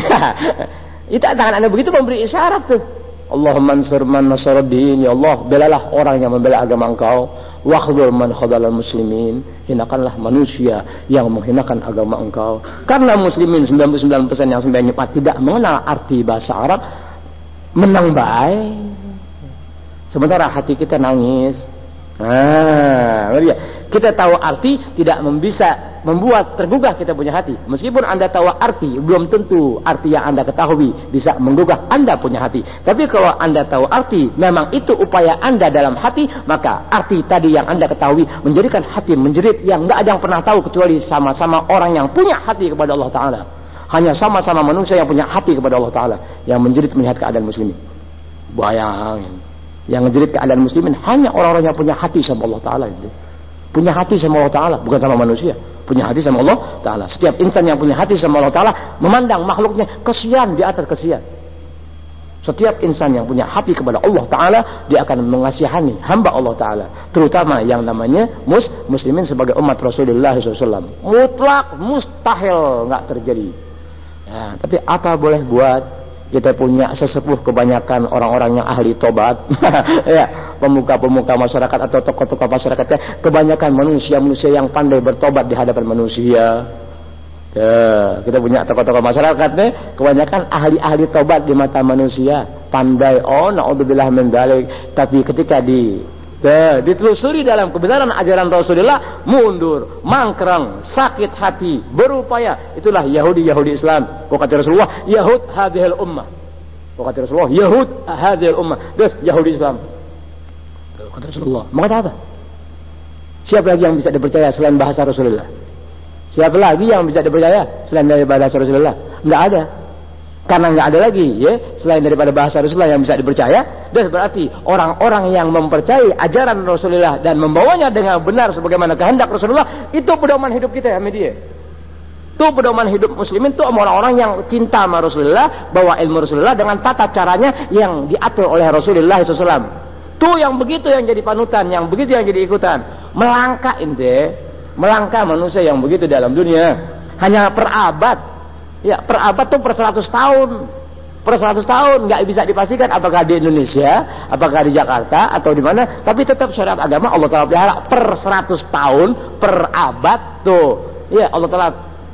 Itu tangan Anda begitu memberi isyarat tuh. Allahumma ansur man nasruddin, ya Allah belalah orang yang membela agama Engkau. Waqdul man khadalal muslimin, hinakanlah manusia yang menghinakan agama Engkau. Karena muslimin 99% yang sembahyang Jumat tidak mengenal arti bahasa Arab, menang baik. Sementara hati kita nangis. Kita tahu arti tidak bisa membuat tergugah kita punya hati. Meskipun Anda tahu arti, belum tentu arti yang Anda ketahui bisa menggugah Anda punya hati. Tapi kalau Anda tahu arti, memang itu upaya Anda dalam hati, maka arti tadi yang Anda ketahui menjadikan hati menjerit yang nggak ada yang pernah tahu kecuali sama-sama orang yang punya hati kepada Allah Ta'ala. Hanya sama-sama manusia yang punya hati kepada Allah Ta'ala yang menjerit melihat keadaan muslimin. Bayangin. Yang menjerit keadaan muslimin hanya orang-orang yang punya hati sama Allah Ta'ala. Punya hati sama Allah Ta'ala, bukan sama manusia. Punya hati sama Allah Ta'ala. Setiap insan yang punya hati sama Allah Ta'ala memandang makhluknya kesian di atas kesian. Setiap insan yang punya hati kepada Allah Ta'ala, dia akan mengasihani hamba Allah Ta'ala. Terutama yang namanya muslimin sebagai umat Rasulullah SAW. Mutlak mustahil nggak terjadi. Ya, tapi apa boleh buat? Kita punya sesepuh kebanyakan orang-orang yang ahli tobat, ya, pemuka-pemuka masyarakat atau tokoh-tokoh masyarakatnya, kebanyakan manusia-manusia yang pandai bertobat di hadapan manusia. Ya, kita punya tokoh-tokoh masyarakat nih, kebanyakan ahli-ahli tobat di mata manusia, pandai. Oh, naudzubillah min dzalik. Tapi ketika ditelusuri dalam kebenaran ajaran Rasulullah, mundur, mangkrang, sakit hati, berupaya. Itulah Yahudi Islam. Kata Rasulullah, Yahud hadhil ummah. Kata Rasulullah, Yahud hadhil ummah. Terus Yahudi Islam. Kata Rasulullah. Maka apa? Siapa lagi yang bisa dipercaya selain bahasa Rasulullah? Siapa lagi yang bisa dipercaya selain dari bahasa Rasulullah? Enggak ada. Karena nggak ada lagi, ya, selain daripada bahasa Rasulullah yang bisa dipercaya. Dan berarti orang-orang yang mempercayai ajaran Rasulullah dan membawanya dengan benar sebagaimana kehendak Rasulullah, itu pedoman hidup kita ya media. Itu pedoman hidup muslimin, itu orang-orang yang cinta sama Rasulullah, bawa ilmu Rasulullah dengan tata caranya yang diatur oleh Rasulullah SAW. Itu yang begitu yang jadi panutan, yang begitu yang jadi ikutan. Melangkah manusia yang begitu dalam dunia hanya per abad. Ya, per abad tuh per 100 tahun. Per 100 tahun nggak bisa dipastikan apakah di Indonesia, apakah di Jakarta atau di mana, tapi tetap syariat agama Allah Ta'ala pelihara per 100 tahun, per abad tuh. Ya, Allah Ta'ala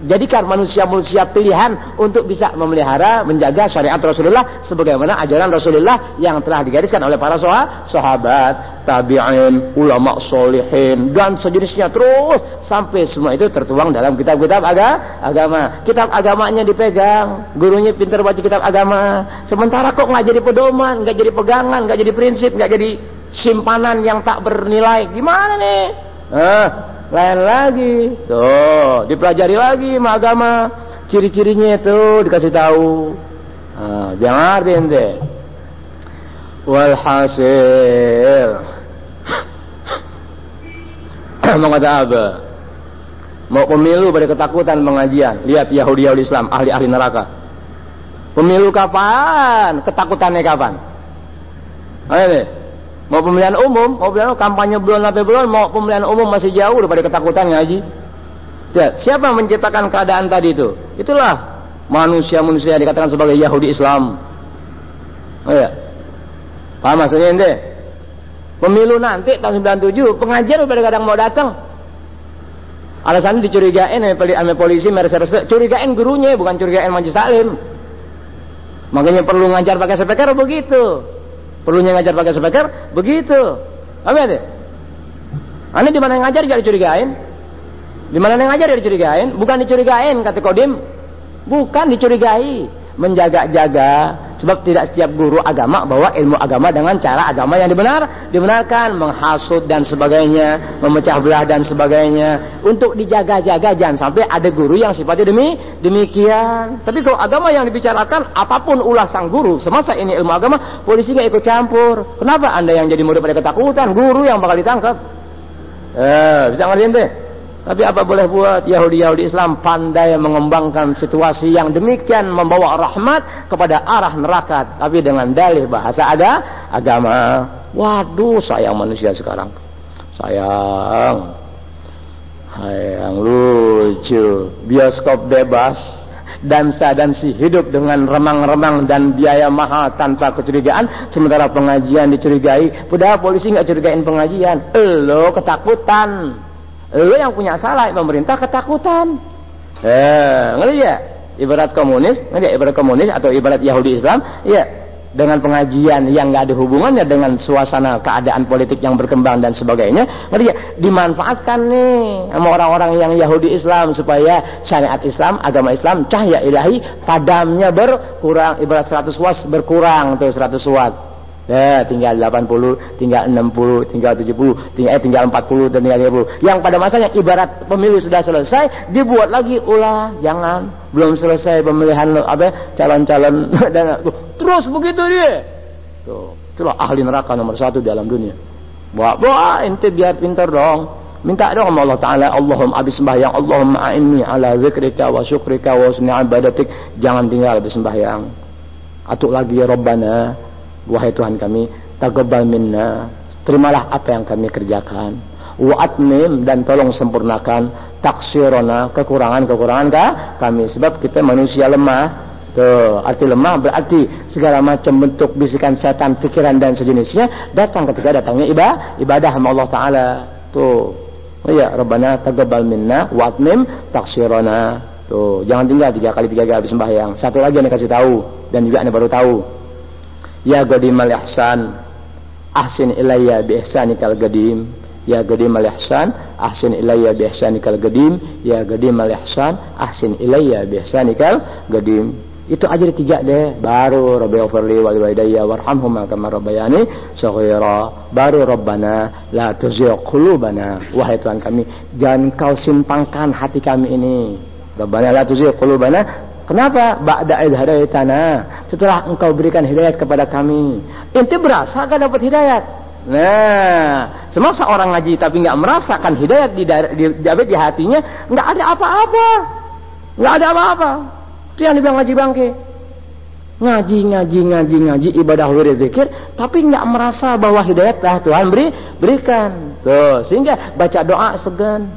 jadikan manusia-manusia pilihan untuk bisa memelihara, menjaga syariat Rasulullah sebagaimana ajaran Rasulullah yang telah digariskan oleh para sahabat, tabi'in, ulama sholihin dan sejenisnya, terus sampai semua itu tertuang dalam kitab-kitab agama. Kitab agamanya dipegang, gurunya pintar baca kitab agama. Sementara kok nggak jadi pedoman, nggak jadi pegangan, nggak jadi prinsip, nggak jadi simpanan yang tak bernilai. Gimana nih? Lain lagi. Tuh, dipelajari lagi sama agama. Ciri-cirinya itu dikasih tahu. Jangan arti ente. Walhasil. Mau kata apa? Mau pemilu pada ketakutan pengajian. Lihat Yahudi Islam, ahli-ahli neraka. Pemilu kapan? Ketakutannya kapan? Ayo deh. Mau pemilihan umum, mau pemilihan kampanye belum sampai belum, mau pemilihan umum masih jauh daripada ketakutan ngaji. Siapa yang menciptakan keadaan tadi itu? Itulah manusia-manusia yang dikatakan sebagai Yahudi Islam. Oh ya. Paham maksudnya ente? Pemilu nanti tahun 97, pengajian udah kadang mau datang. Alasannya dicurigain sama polisi, merasa curigain gurunya, bukan curigain majelis taklim. Makanya perlu ngajar pakai speaker begitu. Perlunya ngajar pakai speaker begitu. Apa ya? Ane di mana yang ngajar jadi dicurigain? Di mana yang ngajar dia dicurigain? Bukan dicurigain kata Kodim. Bukan dicurigai, menjaga-jaga. Sebab tidak setiap guru agama bawa ilmu agama dengan cara agama yang dibenarkan, menghasut dan sebagainya, memecah belah dan sebagainya. Untuk dijaga-jaga jangan sampai ada guru yang sifatnya demikian. Tapi kalau agama yang dibicarakan, apapun ulah sang guru, semasa ini ilmu agama, polisi nggak ikut campur. Kenapa Anda yang jadi murid pada ketakutan? Guru yang bakal ditangkap. Bisa ngertiin deh. Tapi apa boleh buat, Yahudi Islam pandai mengembangkan situasi yang demikian, membawa rahmat kepada arah neraka, tapi dengan dalih bahasa agama. Waduh, sayang manusia sekarang. Sayang lucu. Bioskop bebas, dansa-dansi hidup dengan remang-remang dan biaya mahal tanpa kecurigaan, sementara pengajian dicurigai. Padahal polisi nggak curigain pengajian. Lo ketakutan. Lo yang punya salah, pemerintah ketakutan. Ngerti ya? Ibarat komunis atau ibarat Yahudi Islam, ya, dengan pengajian yang nggak ada hubungannya dengan suasana keadaan politik yang berkembang dan sebagainya, ngerti ya? Dimanfaatkan nih sama orang-orang yang Yahudi Islam supaya syariat Islam, agama Islam, cahaya ilahi padamnya berkurang, ibarat 100 watt berkurang tuh 100 watt. Tinggal 80, tinggal 60, tinggal 70, tinggal 40 dan tinggal 50. Yang pada masanya ibarat pemilu sudah selesai, dibuat lagi ulah. Jangan, belum selesai pemilihan calon-calon dan terus begitu dia. Tuh, itulah ahli neraka nomor 1 di alam dunia. Wah, ente biar pintar dong. Minta dong sama Allah Ta'ala, Allahumma abis sembahyang, Allahumma a'inni ala zikrika wa syukrika wa husni ibadatik. Jangan tinggal habis sembahyang. Atuk lagi ya Rabbana, wahai Tuhan kami, taqabbal minna, terimalah apa yang kami kerjakan. Wa atmim, dan tolong sempurnakan taksirona, kekurangan-kekurangan kami. Sebab kita manusia lemah. Tuh, arti lemah berarti segala macam bentuk bisikan setan, pikiran dan sejenisnya datang ketika datangnya ibadah sama Allah Ta'ala. Tuh, ya Rabbana taqabbal minna wa atmim taksirona. Tuh, jangan tinggal 3 kali habis sembahyang. Satu lagi yang dikasih tahu, dan juga anda baru tahu. Ya Qadimal Ihsan, ahsin ilayya bi ihsanikal qadim. Ya Qadimal Ihsan, ahsin ilayya bi ihsanikal qadim. Ya Qadimal Ihsan, ahsin ilayya bi ihsanikal qadim. Itu aja 3 deh. Baru Rabbighfirli wal walidayya warhamhuma kama rabbayani shaghira. Baru Rabbana la tuzigh qulubana. Wahai Tuhan kami, jangan kau simpangkan hati kami ini. Rabbana la tuzigh qulubana. Kenapa? Ba'da idh hadaitana, setelah engkau berikan hidayat kepada kami. Ente berasa kan dapat hidayat? Nah, semasa orang ngaji tapi nggak merasakan hidayat di hatinya, nggak ada apa-apa. Nggak ada apa-apa. Itu yang dibilang ngaji bangke. Ngaji, ibadah wirid zikir, tapi nggak merasa bahwa hidayat lah Tuhan berikan. Tuh, sehingga baca doa segan,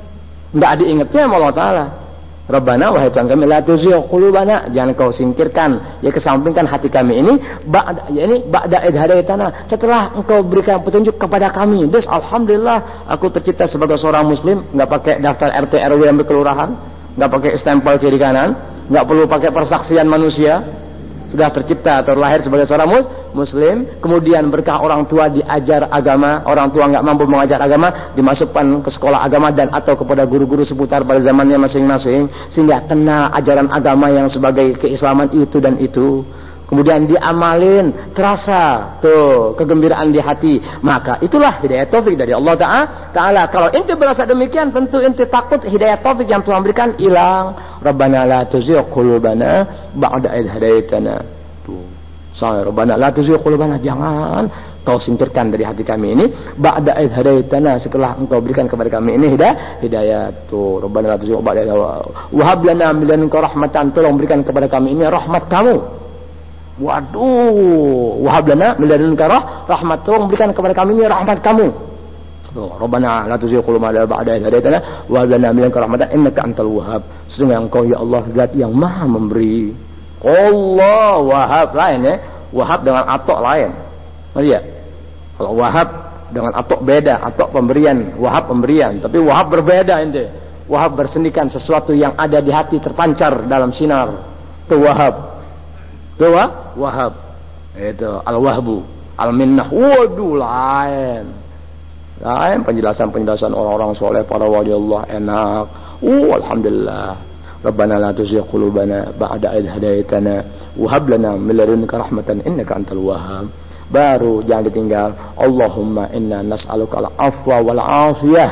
nggak diingatnya sama Allah Ta'ala. Rabbana, wahai Tuhan kami, la tuzigh qulubana, jangan kau singkirkan, ya kesampingkan hati kami ini, ba'da idh hadaitana, setelah engkau berikan petunjuk kepada kami. Des, alhamdulillah, aku tercipta sebagai seorang muslim, enggak pakai daftar RT RW yang berkelurahan, enggak pakai stempel kiri kanan, enggak perlu pakai persaksian manusia. Sudah tercipta atau lahir sebagai seorang muslim, kemudian berkah orang tua diajar agama, orang tua nggak mampu mengajar agama, dimasukkan ke sekolah agama dan atau kepada guru-guru seputar pada zamannya masing-masing, sehingga kenal ajaran agama yang sebagai keislaman itu dan itu. Kemudian diamalin, terasa tuh kegembiraan di hati. Maka itulah hidayah taufik dari Allah Ta'ala. Kalau ente berasa demikian, tentu ente takut hidayah taufik yang Tuhan berikan hilang. Rabbana la tuzigh qulubana ba'da idh hadaitana. Tuh. Rabbana la tuzigh qulubana, jangan kau singkirkan dari hati kami ini ba'da idh hadaitana, setelah engkau berikan kepada kami ini hidayah. Tuh, Rabbana la tuzigh ba'da wa hab lana min ladunka rahmatan, tolong berikan kepada kami ini rahmat kamu. Waduh, wahab lana min ladunka rahmat, tolong berikan kepada kami ini rahmat kamu. Tuh, Rabbana la tuzigh qulubana ba'da idh hadaytana wa hab lana min ladunka rahmatan innaka antal wahhab. Sesungguhnya Engkau ya Allah Zat yang Maha memberi. Allah Wahhab lain ya. Wahhab dengan atok lain. Lihat. Kalau Wahhab dengan atok beda, atok pemberian, Wahhab pemberian, tapi Wahhab berbeda ente. Wahhab bersenikan sesuatu yang ada di hati terpancar dalam sinar. Itu Wahhab. Itu Wahhab. Itu Al-Wahbu, Al-Minnah. Waduh lain. Lain penjelasan-penjelasan orang-orang soleh para wali Allah enak. Alhamdulillah. Rabbana la tuzigh qulubana ba'da idh hadaytana wa hab lana min ladunka rahmatan innaka antal wahhab. Baru jangan ditinggal. Allahumma inna nas'aluka al-afwa wal afiyah.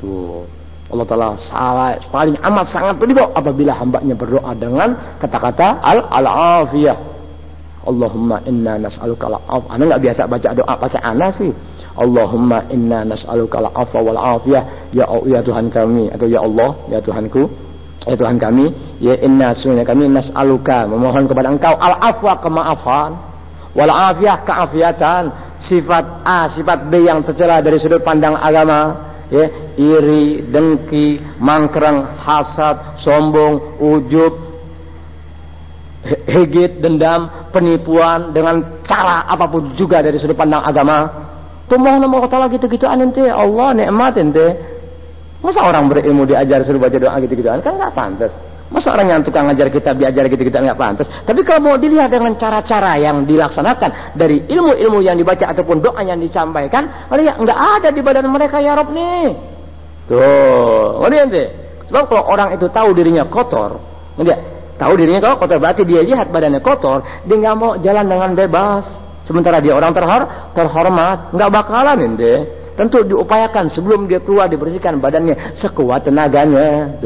Tuh. Allah Ta'ala paling amat sangat ridho apabila hambanya berdoa dengan kata-kata al-afiyah. Allahumma inna nas'aluka al-afwa. Ana enggak biasa baca doa pakai ana sih. Allahumma inna nas'aluka al-afwa wal afiyah. Ya Tuhan kami, atau ya Allah, ya Tuhanku, ya Tuhan kami, ya inna sungguhnya kami nas'aluka memohon kepada Engkau al-afwa kemaafan, wal afiyah keafiatan, sifat A, sifat B yang tercela dari sudut pandang agama, ya, iri, dengki, mangkreng, hasad, sombong, ujub, hegit, dendam, penipuan dengan cara apapun juga dari sudut pandang agama. Tuh mohon Allah Ta'ala gitu-gituan ente, Allah nikmat ente. Masa orang berilmu diajar suruh baca doa gitu-gituan kan nggak pantas. Masa orang yang tukang ngajar kita diajar gitu-gituan nggak pantas. Tapi kalau mau dilihat dengan cara-cara yang dilaksanakan dari ilmu-ilmu yang dibaca ataupun doa yang disampaikan, lihat nggak ada di badan mereka ya Rob nih. Tuh, ngerti ente? Sebab kalau orang itu tahu dirinya kotor, nggak? Tahu dirinya kalau kotor berarti dia lihat badannya kotor, dia nggak mau jalan dengan bebas. Sementara dia orang terhormat, nggak bakalan ente. Tentu diupayakan sebelum dia keluar dibersihkan badannya sekuat tenaganya.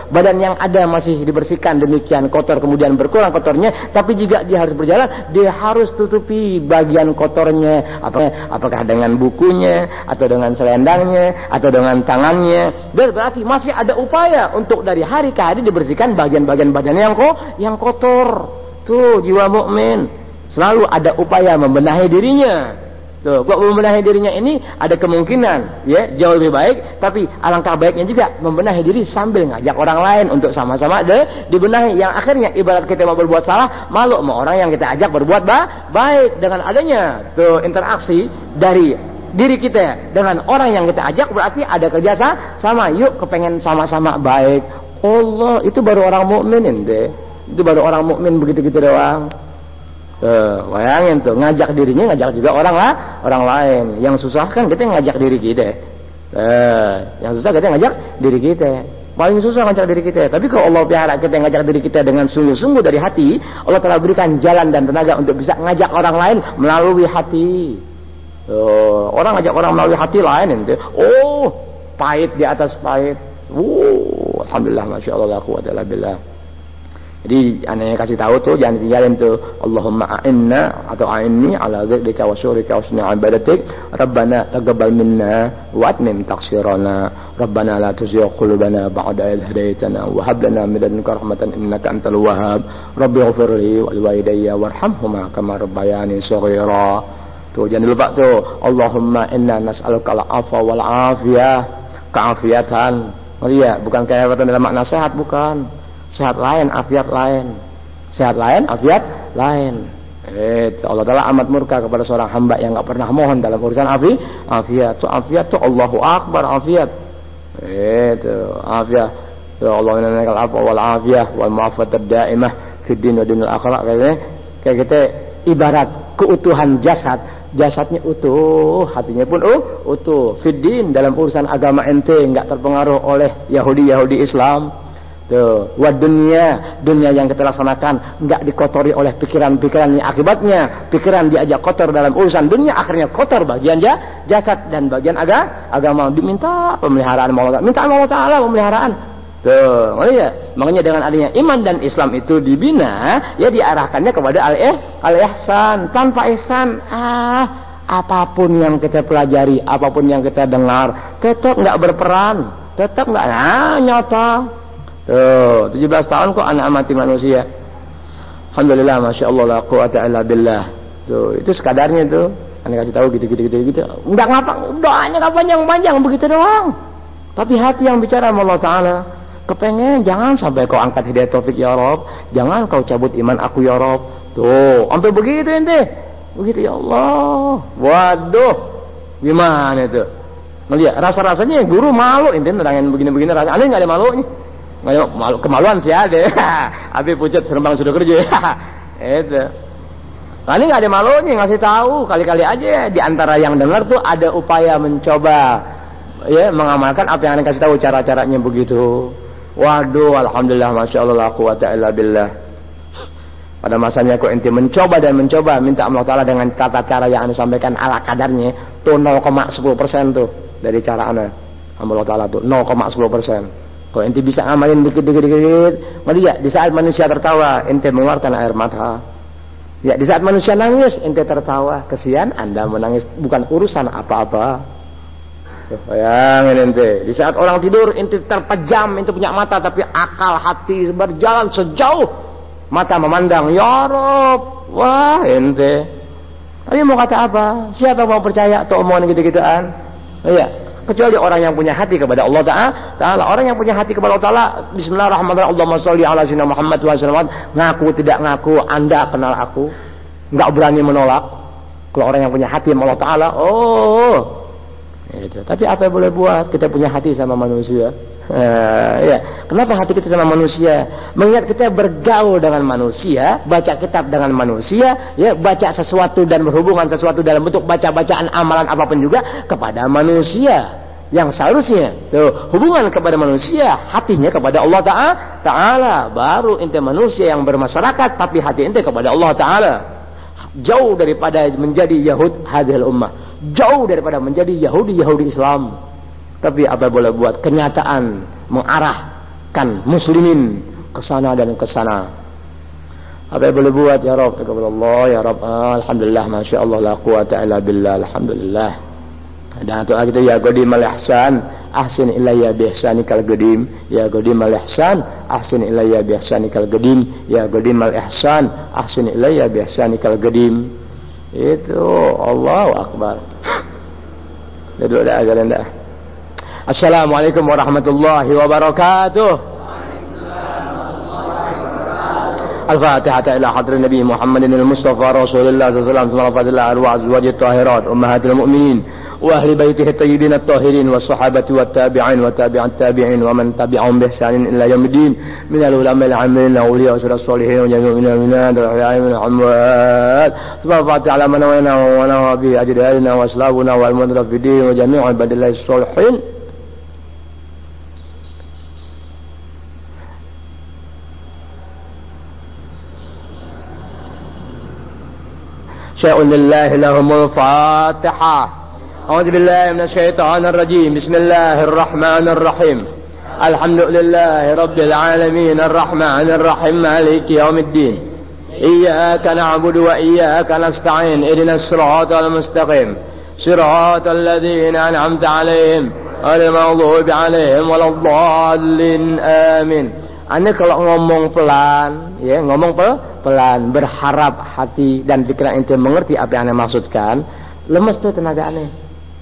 Badan yang ada masih dibersihkan demikian kotor kemudian berkurang kotornya, tapi juga dia harus berjalan, dia harus tutupi bagian kotornya. Apakah dengan bukunya atau dengan selendangnya atau dengan tangannya. Dan berarti masih ada upaya untuk dari hari ke hari dibersihkan bagian-bagian badannya yang kotor. Tuh jiwa mukmin selalu ada upaya membenahi dirinya. Tuh, kok membenahi dirinya ini ada kemungkinan ya jauh lebih baik, tapi alangkah baiknya juga membenahi diri sambil ngajak orang lain untuk sama-sama dibenahi. Yang akhirnya ibarat kita mau berbuat salah, malu sama orang yang kita ajak berbuat baik. Dengan adanya tuh interaksi dari diri kita dengan orang yang kita ajak, berarti ada kerja sama. Yuk kepengen sama-sama baik. Allah itu baru orang mukmin ente. Itu baru orang mukmin begitu-gitu doang. Bayangin tuh, ngajak dirinya, ngajak juga orang lain. Yang susah kan kita ngajak diri kita. Yang susah kita ngajak diri kita. Paling susah ngajak diri kita. Tapi kalau Allah pelihara kita ngajak diri kita dengan sungguh-sungguh dari hati, Allah telah berikan jalan dan tenaga untuk bisa ngajak orang lain melalui hati. Orang ngajak orang melalui hati lain ente. Pahit di atas pahit. Alhamdulillah, masya Allah, la quwwata illa billah. Jadi anaknya kasih tahu tuh, jangan ditinggalin tuh. Allahumma a'inna atau a'inni ala dzikrika wa syukrika wa husni ibadatik. Rabbana taqabbal minna wa atmim taqsirana. Rabbana la tuzigh qulubana ba'da idh hadaytana wa hab lana min ladunka rahmatan innaka antal wahhab. Rabbighfir li wa liwalidayya warhamhuma kama rabbayani shaghira. Tuh jangan lupa tuh. Allahumma inna nas'aluka al-'afwa wal 'afiyah. Keafiatan. Iya, bukan keafiatan dalam makna sehat, bukan. Sehat lain, afiat lain. Sehat lain, afiat lain. Allah Ta'ala amat murka kepada seorang hamba yang enggak pernah mohon dalam urusan afiat. Afiat tuh Allahu Akbar, afiat. Afiat. Allah inna al-afwa wal afiyah wal mu'afatad daimah fid din wa dinil akhirah. Kayak kita ibarat keutuhan jasad. Jasadnya utuh, hatinya pun utuh. Fid din dalam urusan agama ente enggak terpengaruh oleh Yahudi Islam. Tuh, wa dunia yang kita laksanakan enggak dikotori oleh pikiran-pikiran yang akibatnya pikiran diajak kotor dalam urusan dunia, akhirnya kotor bagian jasad dan bagian agama. Diminta pemeliharaan Allah, minta Allah Ta'ala pemeliharaan. Tuh, makanya dengan adanya iman dan Islam itu dibina, ya diarahkannya kepada al-ihsan. Tanpa ihsan, apapun yang kita pelajari, apapun yang kita dengar, tetap enggak berperan, tetap enggak nyata. Tuh, 17 tahun kok anak mati manusia. Alhamdulillah, masya Allah, la quwwata illa billah. Tuh, itu sekadarnya tuh. Anda kasih tahu gitu. Enggak ngapa, doanya enggak panjang-panjang begitu doang. Tapi hati yang bicara sama Allah Ta'ala. Kepengen, jangan sampai kau angkat hidayah taufik ya Rob. Jangan kau cabut iman aku ya Rob. Tuh, sampai begitu ente. Begitu ya Allah. Waduh. Gimana itu? Melihat rasa-rasanya guru malu ente nerangin begini-begini rasa. Aneh enggak ada malunya. Enggak ada malu, kemaluan sih ada. Abi pucat serembang sudah kerja. Itu. Ini nggak ada malunya ngasih tahu, kali-kali aja di antara yang dengar tuh ada upaya mencoba ya mengamalkan apa yang Anda kasih tahu cara-caranya begitu. Waduh, alhamdulillah, masya Allah, la quwata illa billah. Pada masanya kok ente mencoba minta Allah Taala dengan tata cara yang Anda sampaikan ala kadarnya tuh 0,10% tuh dari cara Anda. Allah Taala tuh 0,10%. Kalau ente bisa ngamalin dikit, melihat di saat manusia tertawa ente mengeluarkan air mata. Ya, di saat manusia nangis, ente tertawa. Kesian Anda menangis, bukan urusan apa-apa. Bayangin ente. Di saat orang tidur, ente terpejam, ente punya mata, tapi akal hati berjalan sejauh mata memandang. Ya Rob, wah ente. Tapi mau kata apa? Siapa mau percaya atau omongan gitu-gituan? Ya, kecuali orang yang punya hati kepada Allah Ta'ala. Orang yang punya hati kepada Allah Ta'ala, bismillahirrahmanirrahim, Allahumma sholli ala sayyidina Muhammad wa sallam. Ngaku tidak ngaku, Anda kenal aku, nggak berani menolak. Kalau orang yang punya hati sama Allah Ta'ala, gitu. Tapi apa yang boleh buat? Kita punya hati sama manusia. Ya. Kenapa hati kita sama manusia? Mengingat kita bergaul dengan manusia, baca kitab dengan manusia, ya, baca sesuatu dan berhubungan sesuatu dalam bentuk baca-bacaan amalan apapun juga kepada manusia. Yang seharusnya tuh, hubungan kepada manusia, hatinya kepada Allah Ta'ala. Baru ente manusia yang bermasyarakat, tapi hati ente kepada Allah Ta'ala. Jauh daripada menjadi Yahud hadhil ummah, jauh daripada menjadi Yahudi Islam. Tapi apa boleh buat, kenyataan mengarahkan muslimin ke sana dan ke sana. Apa boleh buat ya Rabb, Allah ya Rabb, alhamdulillah, masya Allah, la quwata illa billah, alhamdulillah. Dan doa kita, ya Qadim al-ihsan ahsin ilayya bi ihsanikal qadim, ya Qadim al-ihsan ahsin ilayya bi ihsanikal qadim, ya Qadim al-ihsan ahsin ilayya bi ihsanikal qadim. Itu Allahu akbar. Duduk dah jalan dah. Assalamualaikum warahmatullahi wabarakatuh. Al-Fatihah ila hadrat Nabi Muhammadin al-Mustafa Rasulullah sallallahu alaihi wasallam, arwah azwajih tahirat ummahatil mu'minin wa ahli baitihi tayyibin at-tahirin wa sahabati wa tabi'in wa tabi'at tabi'in wa man tabi'ahum bi ihsanin ila yaumiddin min al-ulama al-'amilin awliya wa salihin wa jami'in minal al-ahya'i wal amwat. Subhanahu ta'ala man wa nawabi ajdadina wa aslabuna wal mudrafidin wa jami'u ibadillahi sholihin. شاء لله لهم الفاتحة. أعوذ بالله من الشيطان الرجيم. بسم الله الرحمن الرحيم. الحمد لله رب العالمين الرحمن الرحيم مالك يوم الدين. إياك نعبد وإياك نستعين. اهدنا الصراط المستقيم صراط الذين أنعمت عليهم غير المغضوب عليهم ولا الضالين. آمين. Anda kalau ngomong pelan, ya ngomong pelan, berharap hati dan pikiran ente mengerti apa yang Anda maksudkan, lemes tuh tenaga Anda.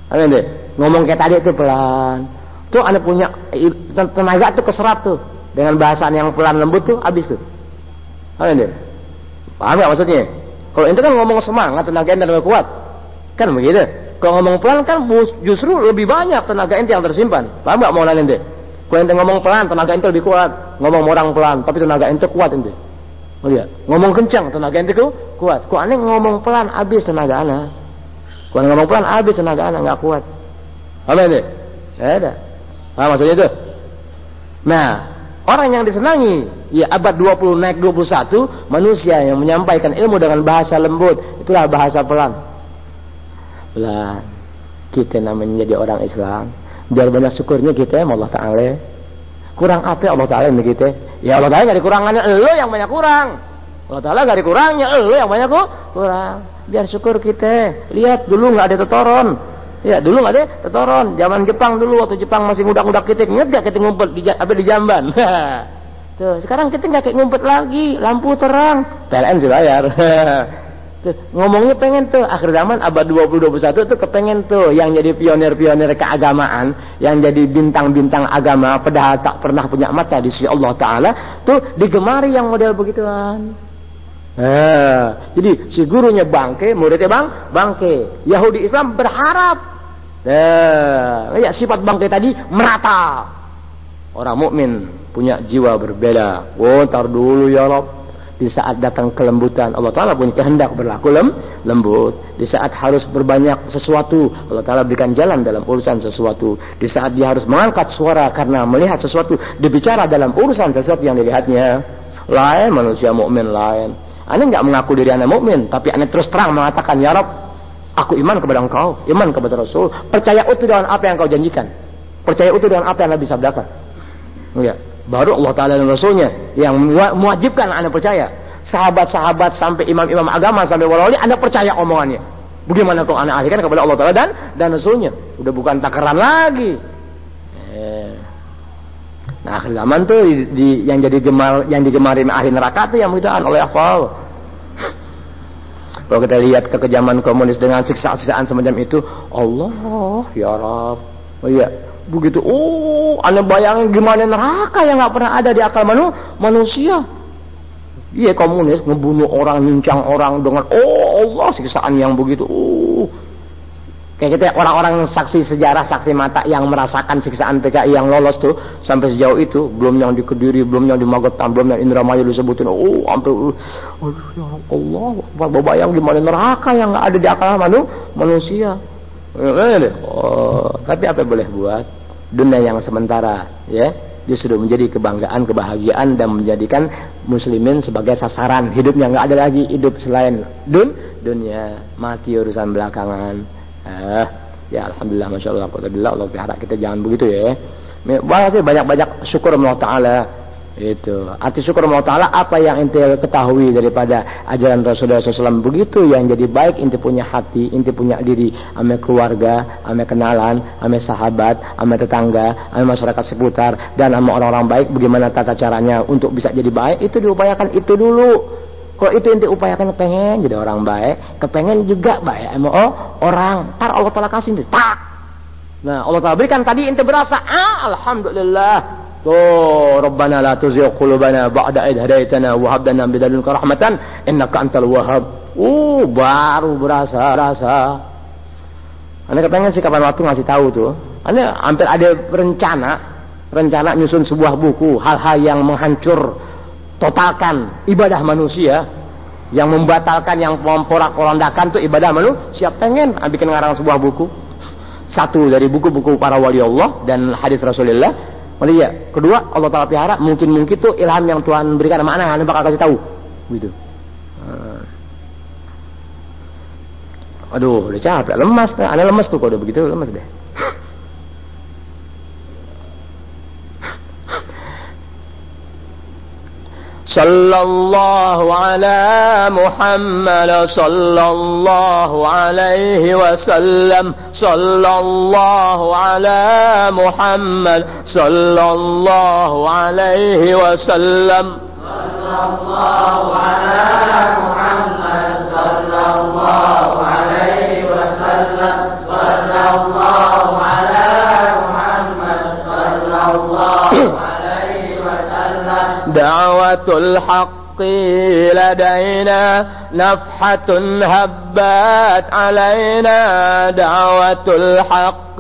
Amin deh. Ngomong kayak tadi itu pelan. Tuh Anda punya tenaga tuh keserap tuh dengan bahasa yang pelan lembut tuh habis tuh. Amin deh. Paham enggak maksudnya? Kalau ente kan ngomong semangat, tenaga ente lebih kuat. Kan begitu. Kalau ngomong pelan kan justru lebih banyak tenaga ente yang tersimpan. Paham enggak mau nanya ente? Kalau ente ngomong pelan, tenaga ente lebih kuat. Ngomong orang pelan, tapi tenaga ente kuat ente. Lihat, ngomong kencang, tenaga ente kuat. Kok aneh ngomong pelan, habis tenaga ana. Kok ngomong pelan, habis tenaga ana, nggak kuat. Apa ente? Ada. Maksudnya itu. Nah, orang yang disenangi, ya abad 20 naik 21, manusia yang menyampaikan ilmu dengan bahasa lembut, itulah bahasa pelan. Pelan. Kita namanya jadi orang Islam. Biar banyak syukurnya kita sama Allah Ta'ala. Kurang apa Allah Ta'ala ini kita? Ya Allah Ta'ala gak dikurangannya, elu yang banyak kurang. Allah Ta'ala gak dikurangnya, elu yang banyak kurang. Biar syukur kita. Lihat dulu gak ada tetoron. Ya dulu gak ada tetoron. Zaman Jepang dulu, waktu Jepang masih ngudak-ngudak kita. Ingat gak kita ngumpet di jamban? Tuh, sekarang kita gak kayak ngumpet lagi. Lampu terang. PLN sih bayar. Ngomongnya pengen tuh akhir zaman abad 20-21 tuh kepengen tuh yang jadi pionir-pionir keagamaan, yang jadi bintang-bintang agama padahal tak pernah punya mata di sisi Allah Ta'ala tuh digemari yang model begituan. Jadi si gurunya bangke, muridnya bangke. Yahudi Islam berharap ya sifat bangke tadi merata. Orang mukmin punya jiwa berbeda. Ntar dulu ya Rabb. Di saat datang kelembutan, Allah Ta'ala punya kehendak berlaku lembut. Di saat harus berbanyak sesuatu, Allah Ta'ala berikan jalan dalam urusan sesuatu. Di saat dia harus mengangkat suara karena melihat sesuatu, dibicara dalam urusan sesuatu yang dilihatnya. Lain manusia mukmin lain. Anda nggak mengaku diri Anda mukmin, tapi Anda terus terang mengatakan, ya Rabb, aku iman kepada Engkau, iman kepada Rasul, percaya utuh dengan apa yang Kau janjikan, percaya utuh dengan apa yang Nabi sabdakan. Ya. Baru Allah Ta'ala dan Rasulnya yang mewajibkan Anda percaya. Sahabat-sahabat sampai imam-imam agama sampai wali Anda percaya omongannya. Bagaimana kalau Anda alihkan kepada Allah Ta'ala dan Rasulnya? Udah bukan takaran lagi. Nah akhir zaman tuh yang digemari ahli neraka tuh yang mudahan oleh hafal. Kalau kita lihat kekejaman komunis dengan siksa-siksaan semacam itu, Allah ya Rabb. Oh iya. Begitu, Anda bayangin gimana neraka yang nggak pernah ada di akal manusia. Iya komunis ngebunuh orang, nincang orang dengan Allah siksaan yang begitu. Kayak kita orang-orang saksi sejarah, saksi mata yang merasakan siksaan PKI yang lolos tuh sampai sejauh itu, belum yang di Kediri, belum yang di Magetan, belum yang Indramayu disebutin. Sampai ya Allah, bayang gimana neraka yang nggak ada di akal manusia. Tapi apa boleh buat? Dunia yang sementara ya justru menjadi kebanggaan, kebahagiaan dan menjadikan muslimin sebagai sasaran hidupnya. Nggak ada lagi hidup selain dunia, mati urusan belakangan. Ya alhamdulillah, masya Allah, Allah pelihara kita jangan begitu ya. Banyak syukur Allah Ta'ala. Itu arti syukur Allah Ta'ala, apa yang ente ketahui daripada ajaran Rasulullah SAW begitu yang jadi baik, ente punya hati, ente punya diri, ame keluarga, ame kenalan, ame sahabat, ame tetangga, ame masyarakat seputar dan ame orang-orang baik, bagaimana tata caranya untuk bisa jadi baik, itu diupayakan itu dulu. Kalau itu ente upayakan kepengen jadi orang baik, kepengen juga baik ame orang, ntar Allah Ta'ala kasih ente tak. Nah Allah Ta'ala berikan tadi ente berasa alhamdulillah. Rabbana la tuzigh qulubana ba'da idh hadaitana wa hab lana min ladunka rahmatan innaka antal wahhab. Baru berasa. Anda kepengen sih kapan waktu ngasih tahu tuh. Anda hampir ada rencana nyusun sebuah buku hal-hal yang menghancur totalkan ibadah manusia, yang membatalkan, yang memporak-porandakan tuh ibadah manusia. Pengen bikin ngarang sebuah buku. Satu dari buku-buku para wali Allah dan hadis Rasulullah. Ya. Kedua, Allah Ta'ala pelihara, mungkin tuh ilham yang Tuhan berikan sama Anda bakal kasih tahu. Gitu. Aduh, udah capek, lemas. Anda lemas tuh kalau udah begitu, lemas deh. Sallallahu ala Muhammad sallallahu alaihi wasallam. Sallallahu ala Muhammad sallallahu alaihi wasallam. Sallallahu ala Muhammad sallallahu alaihi wasallam. Sallallahu ala Muhammad sallallahu alaihi wasallam. دعوة الحق لدينا نفحة هبت علينا. دعوة الحق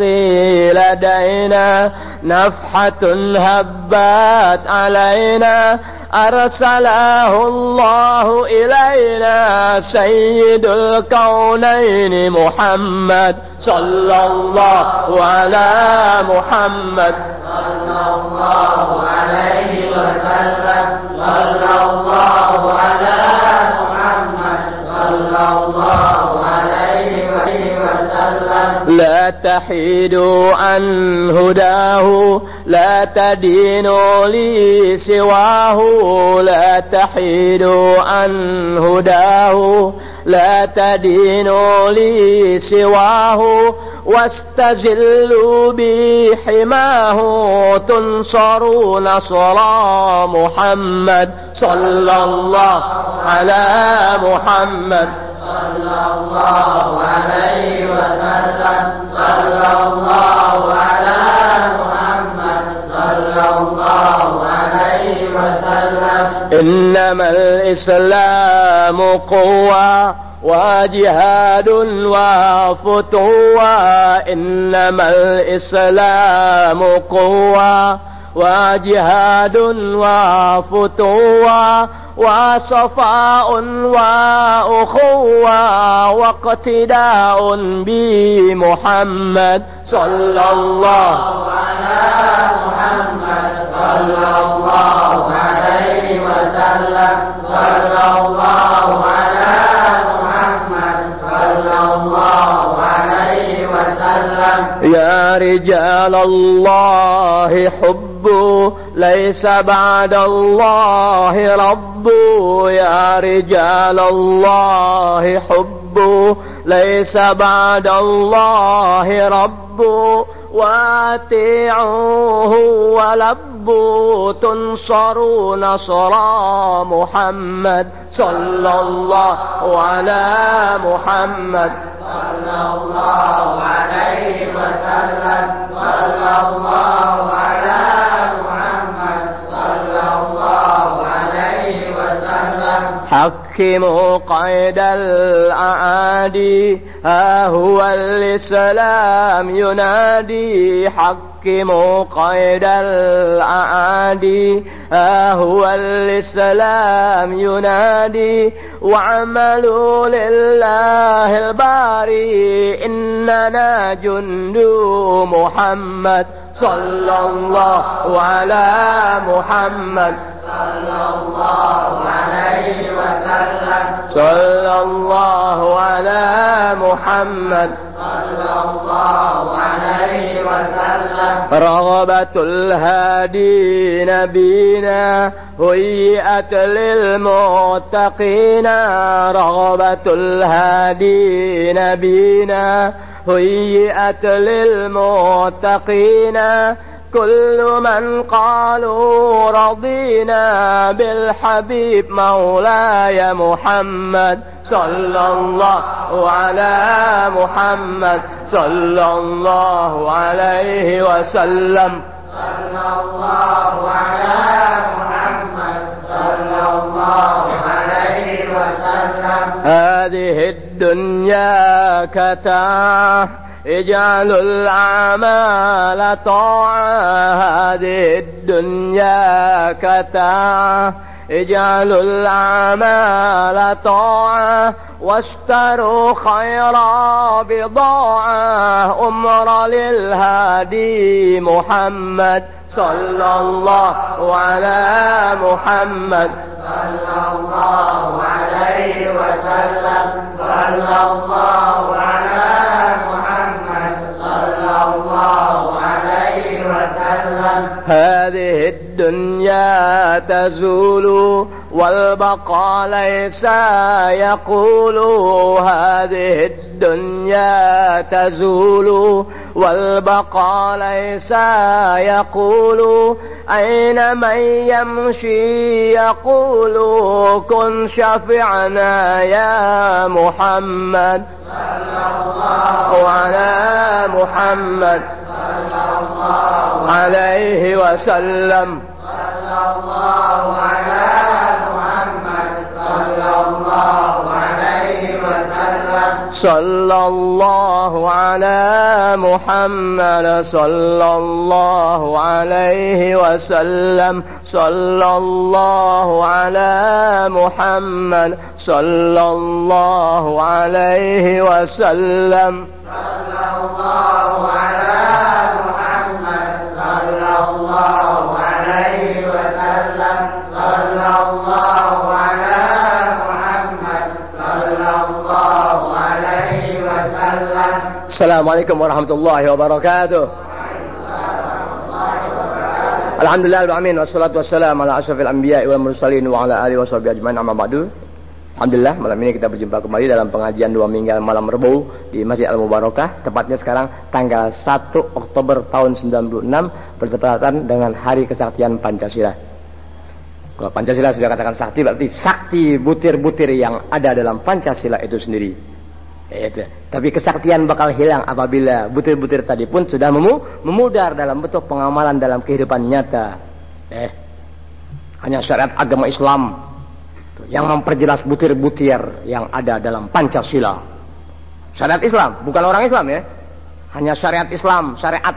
لدينا نفحة هبت علينا. أرسله الله إلينا سيد الكونين محمد صلى الله على محمد صلى الله عليه وسلم. صلى الله على محمد صلى الله عليه وسلم. لا تحيدوا عن هداه لا تدينوا لي سواه. لا تحيدوا عن هداه لا تدينوا لي سواه. واستزلوا بحماه تنصروا نصر محمد صلى الله على محمد صلى الله عليه وسلم صلى الله على محمد صلى الله عليه وسلم إنما الإسلام قوة وجهاد وفتوى إنما الإسلام قوة وجهاد وفتوى وصفاء وأخوة واقتداء بمحمد صلى الله على محمد صلى الله عليه وسلم صلى الله على محمد صلى الله عليه وسلم يا رجال الله حبوا ليس بعد الله رب يا رجال الله حبوا ليس بعد الله رب واتعوه ولبوا تنصروا نصر محمد صلى الله على محمد صلى الله عليه وسلم صلى الله على محمد صلى الله عليه وسلم حكموا قيد الأعادي ها هو الإسلام ينادي حكموا قيد الأعادي ها هو الإسلام ينادي واعملوا لله الباري إننا جند محمد صلى الله على محمد صلى الله عليه وسلم صلى الله على محمد صلى الله عليه وسلم رغبة الهادي نبينا هيئت للمتقين رغبة الهادي نبينا هيئت للمتقين كل من قالوا رضينا بالحبيب مولاي محمد صلى الله على محمد صلى الله عليه وسلم صلى الله على محمد صلى الله عليه وسلم هذه الدنيا كتاه اجعل الأعمال طاعة هذه الدنيا كتاه اجعل الأعمال طاعة واشتروا خير بضاعة أمر للهادي محمد صلى الله على محمد صلى الله عليه وسلم صلى الله على محمد صلى الله عليه وسلم هذه الدنيا تزول والبقاء ليس يقول هذه الدنيا تزول والبقاء ليس يقول أين من يمشي يقول كن شفعنا يا محمد صلى الله على محمد صلى الله عليه وسلم صلى الله على محمد صلى الله عليه وسلم صلى الله على محمد صلى الله عليه وسلم صلى الله على محمد صلى الله عليه وسلم صلى الله على محمد صلى الله عليه وسلم صلى الله على محمد صلى الله عليه وسلم السلام عليكم ورحمة الله وبركاته. Alhamdulillah alamin wassalatu wassalamu ala asyrafil anbiya'i wal mursalin wa ala alihi washabihi ajmain amma ba'du. Alhamdulillah malam ini kita berjumpa kembali dalam pengajian 2 minggu malam Rabu di Masjid Al-Mubarakah. Tepatnya sekarang tanggal 1 Oktober tahun 96 bertepatan dengan Hari Kesaktian Pancasila. Kalau Pancasila sudah katakan sakti, berarti sakti butir-butir yang ada dalam Pancasila itu sendiri. Tapi kesaktian bakal hilang apabila butir-butir tadi pun sudah memudar dalam bentuk pengamalan dalam kehidupan nyata. Hanya syariat agama Islam yang memperjelas butir-butir yang ada dalam Pancasila. Syariat Islam, bukan orang Islam ya. Hanya syariat Islam, syariat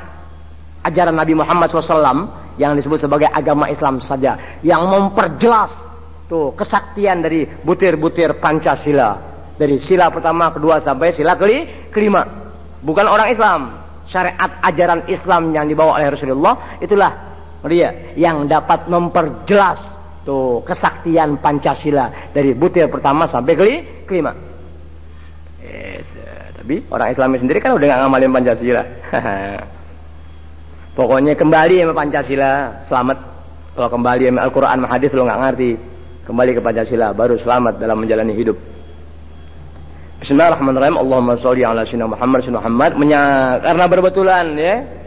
ajaran Nabi Muhammad SAW yang disebut sebagai agama Islam saja yang memperjelas tuh kesaktian dari butir-butir Pancasila, dari sila pertama, kedua sampai sila kelima. Bukan orang Islam, syariat ajaran Islam yang dibawa oleh Rasulullah itulah dia yang dapat memperjelas tuh kesaktian Pancasila dari butir pertama sampai kelima. Tapi orang Islam sendiri kan udah nggak ngamalin Pancasila. Pokoknya kembali sama Pancasila, selamat. Kalau kembali sama Al-Quran, hadis lo nggak ngerti, kembali ke Pancasila, baru selamat dalam menjalani hidup. Bismillahirrahmanirrahim. Allahumma sholli ala sayyidina Muhammad karena berbetulan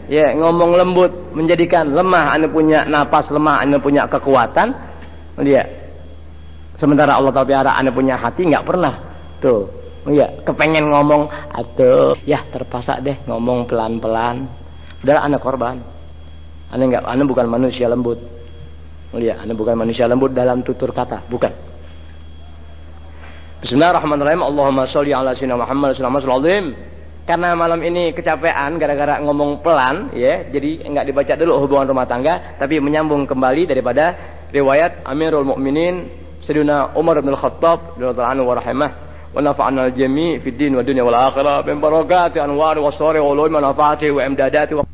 ya ngomong lembut menjadikan lemah anu punya napas, lemah anu punya kekuatan. Dia sementara Allah Ta'ala anu punya hati nggak pernah tuh. Kepengen ngomong atau terpaksa deh ngomong pelan-pelan. Udah anak korban. Ane bukan manusia lembut. Ane bukan manusia lembut dalam tutur kata, bukan. Bismillahirrahmanirrahim. Allahumma sholli ala sayyidina Muhammad sallallahu alaihi wasallam. Karena malam ini kecapean gara-gara ngomong pelan jadi enggak dibaca dulu hubungan rumah tangga, tapi menyambung kembali daripada riwayat Amirul Mukminin Sayyidina Umar bin Al-Khattab radhiyallahu anhu wa rahimah. Wa nafa'ana al-jami' fid din wa dunya wal akhirah bi barakati anwar wa sari wa ulum manfaati wa imdadati wa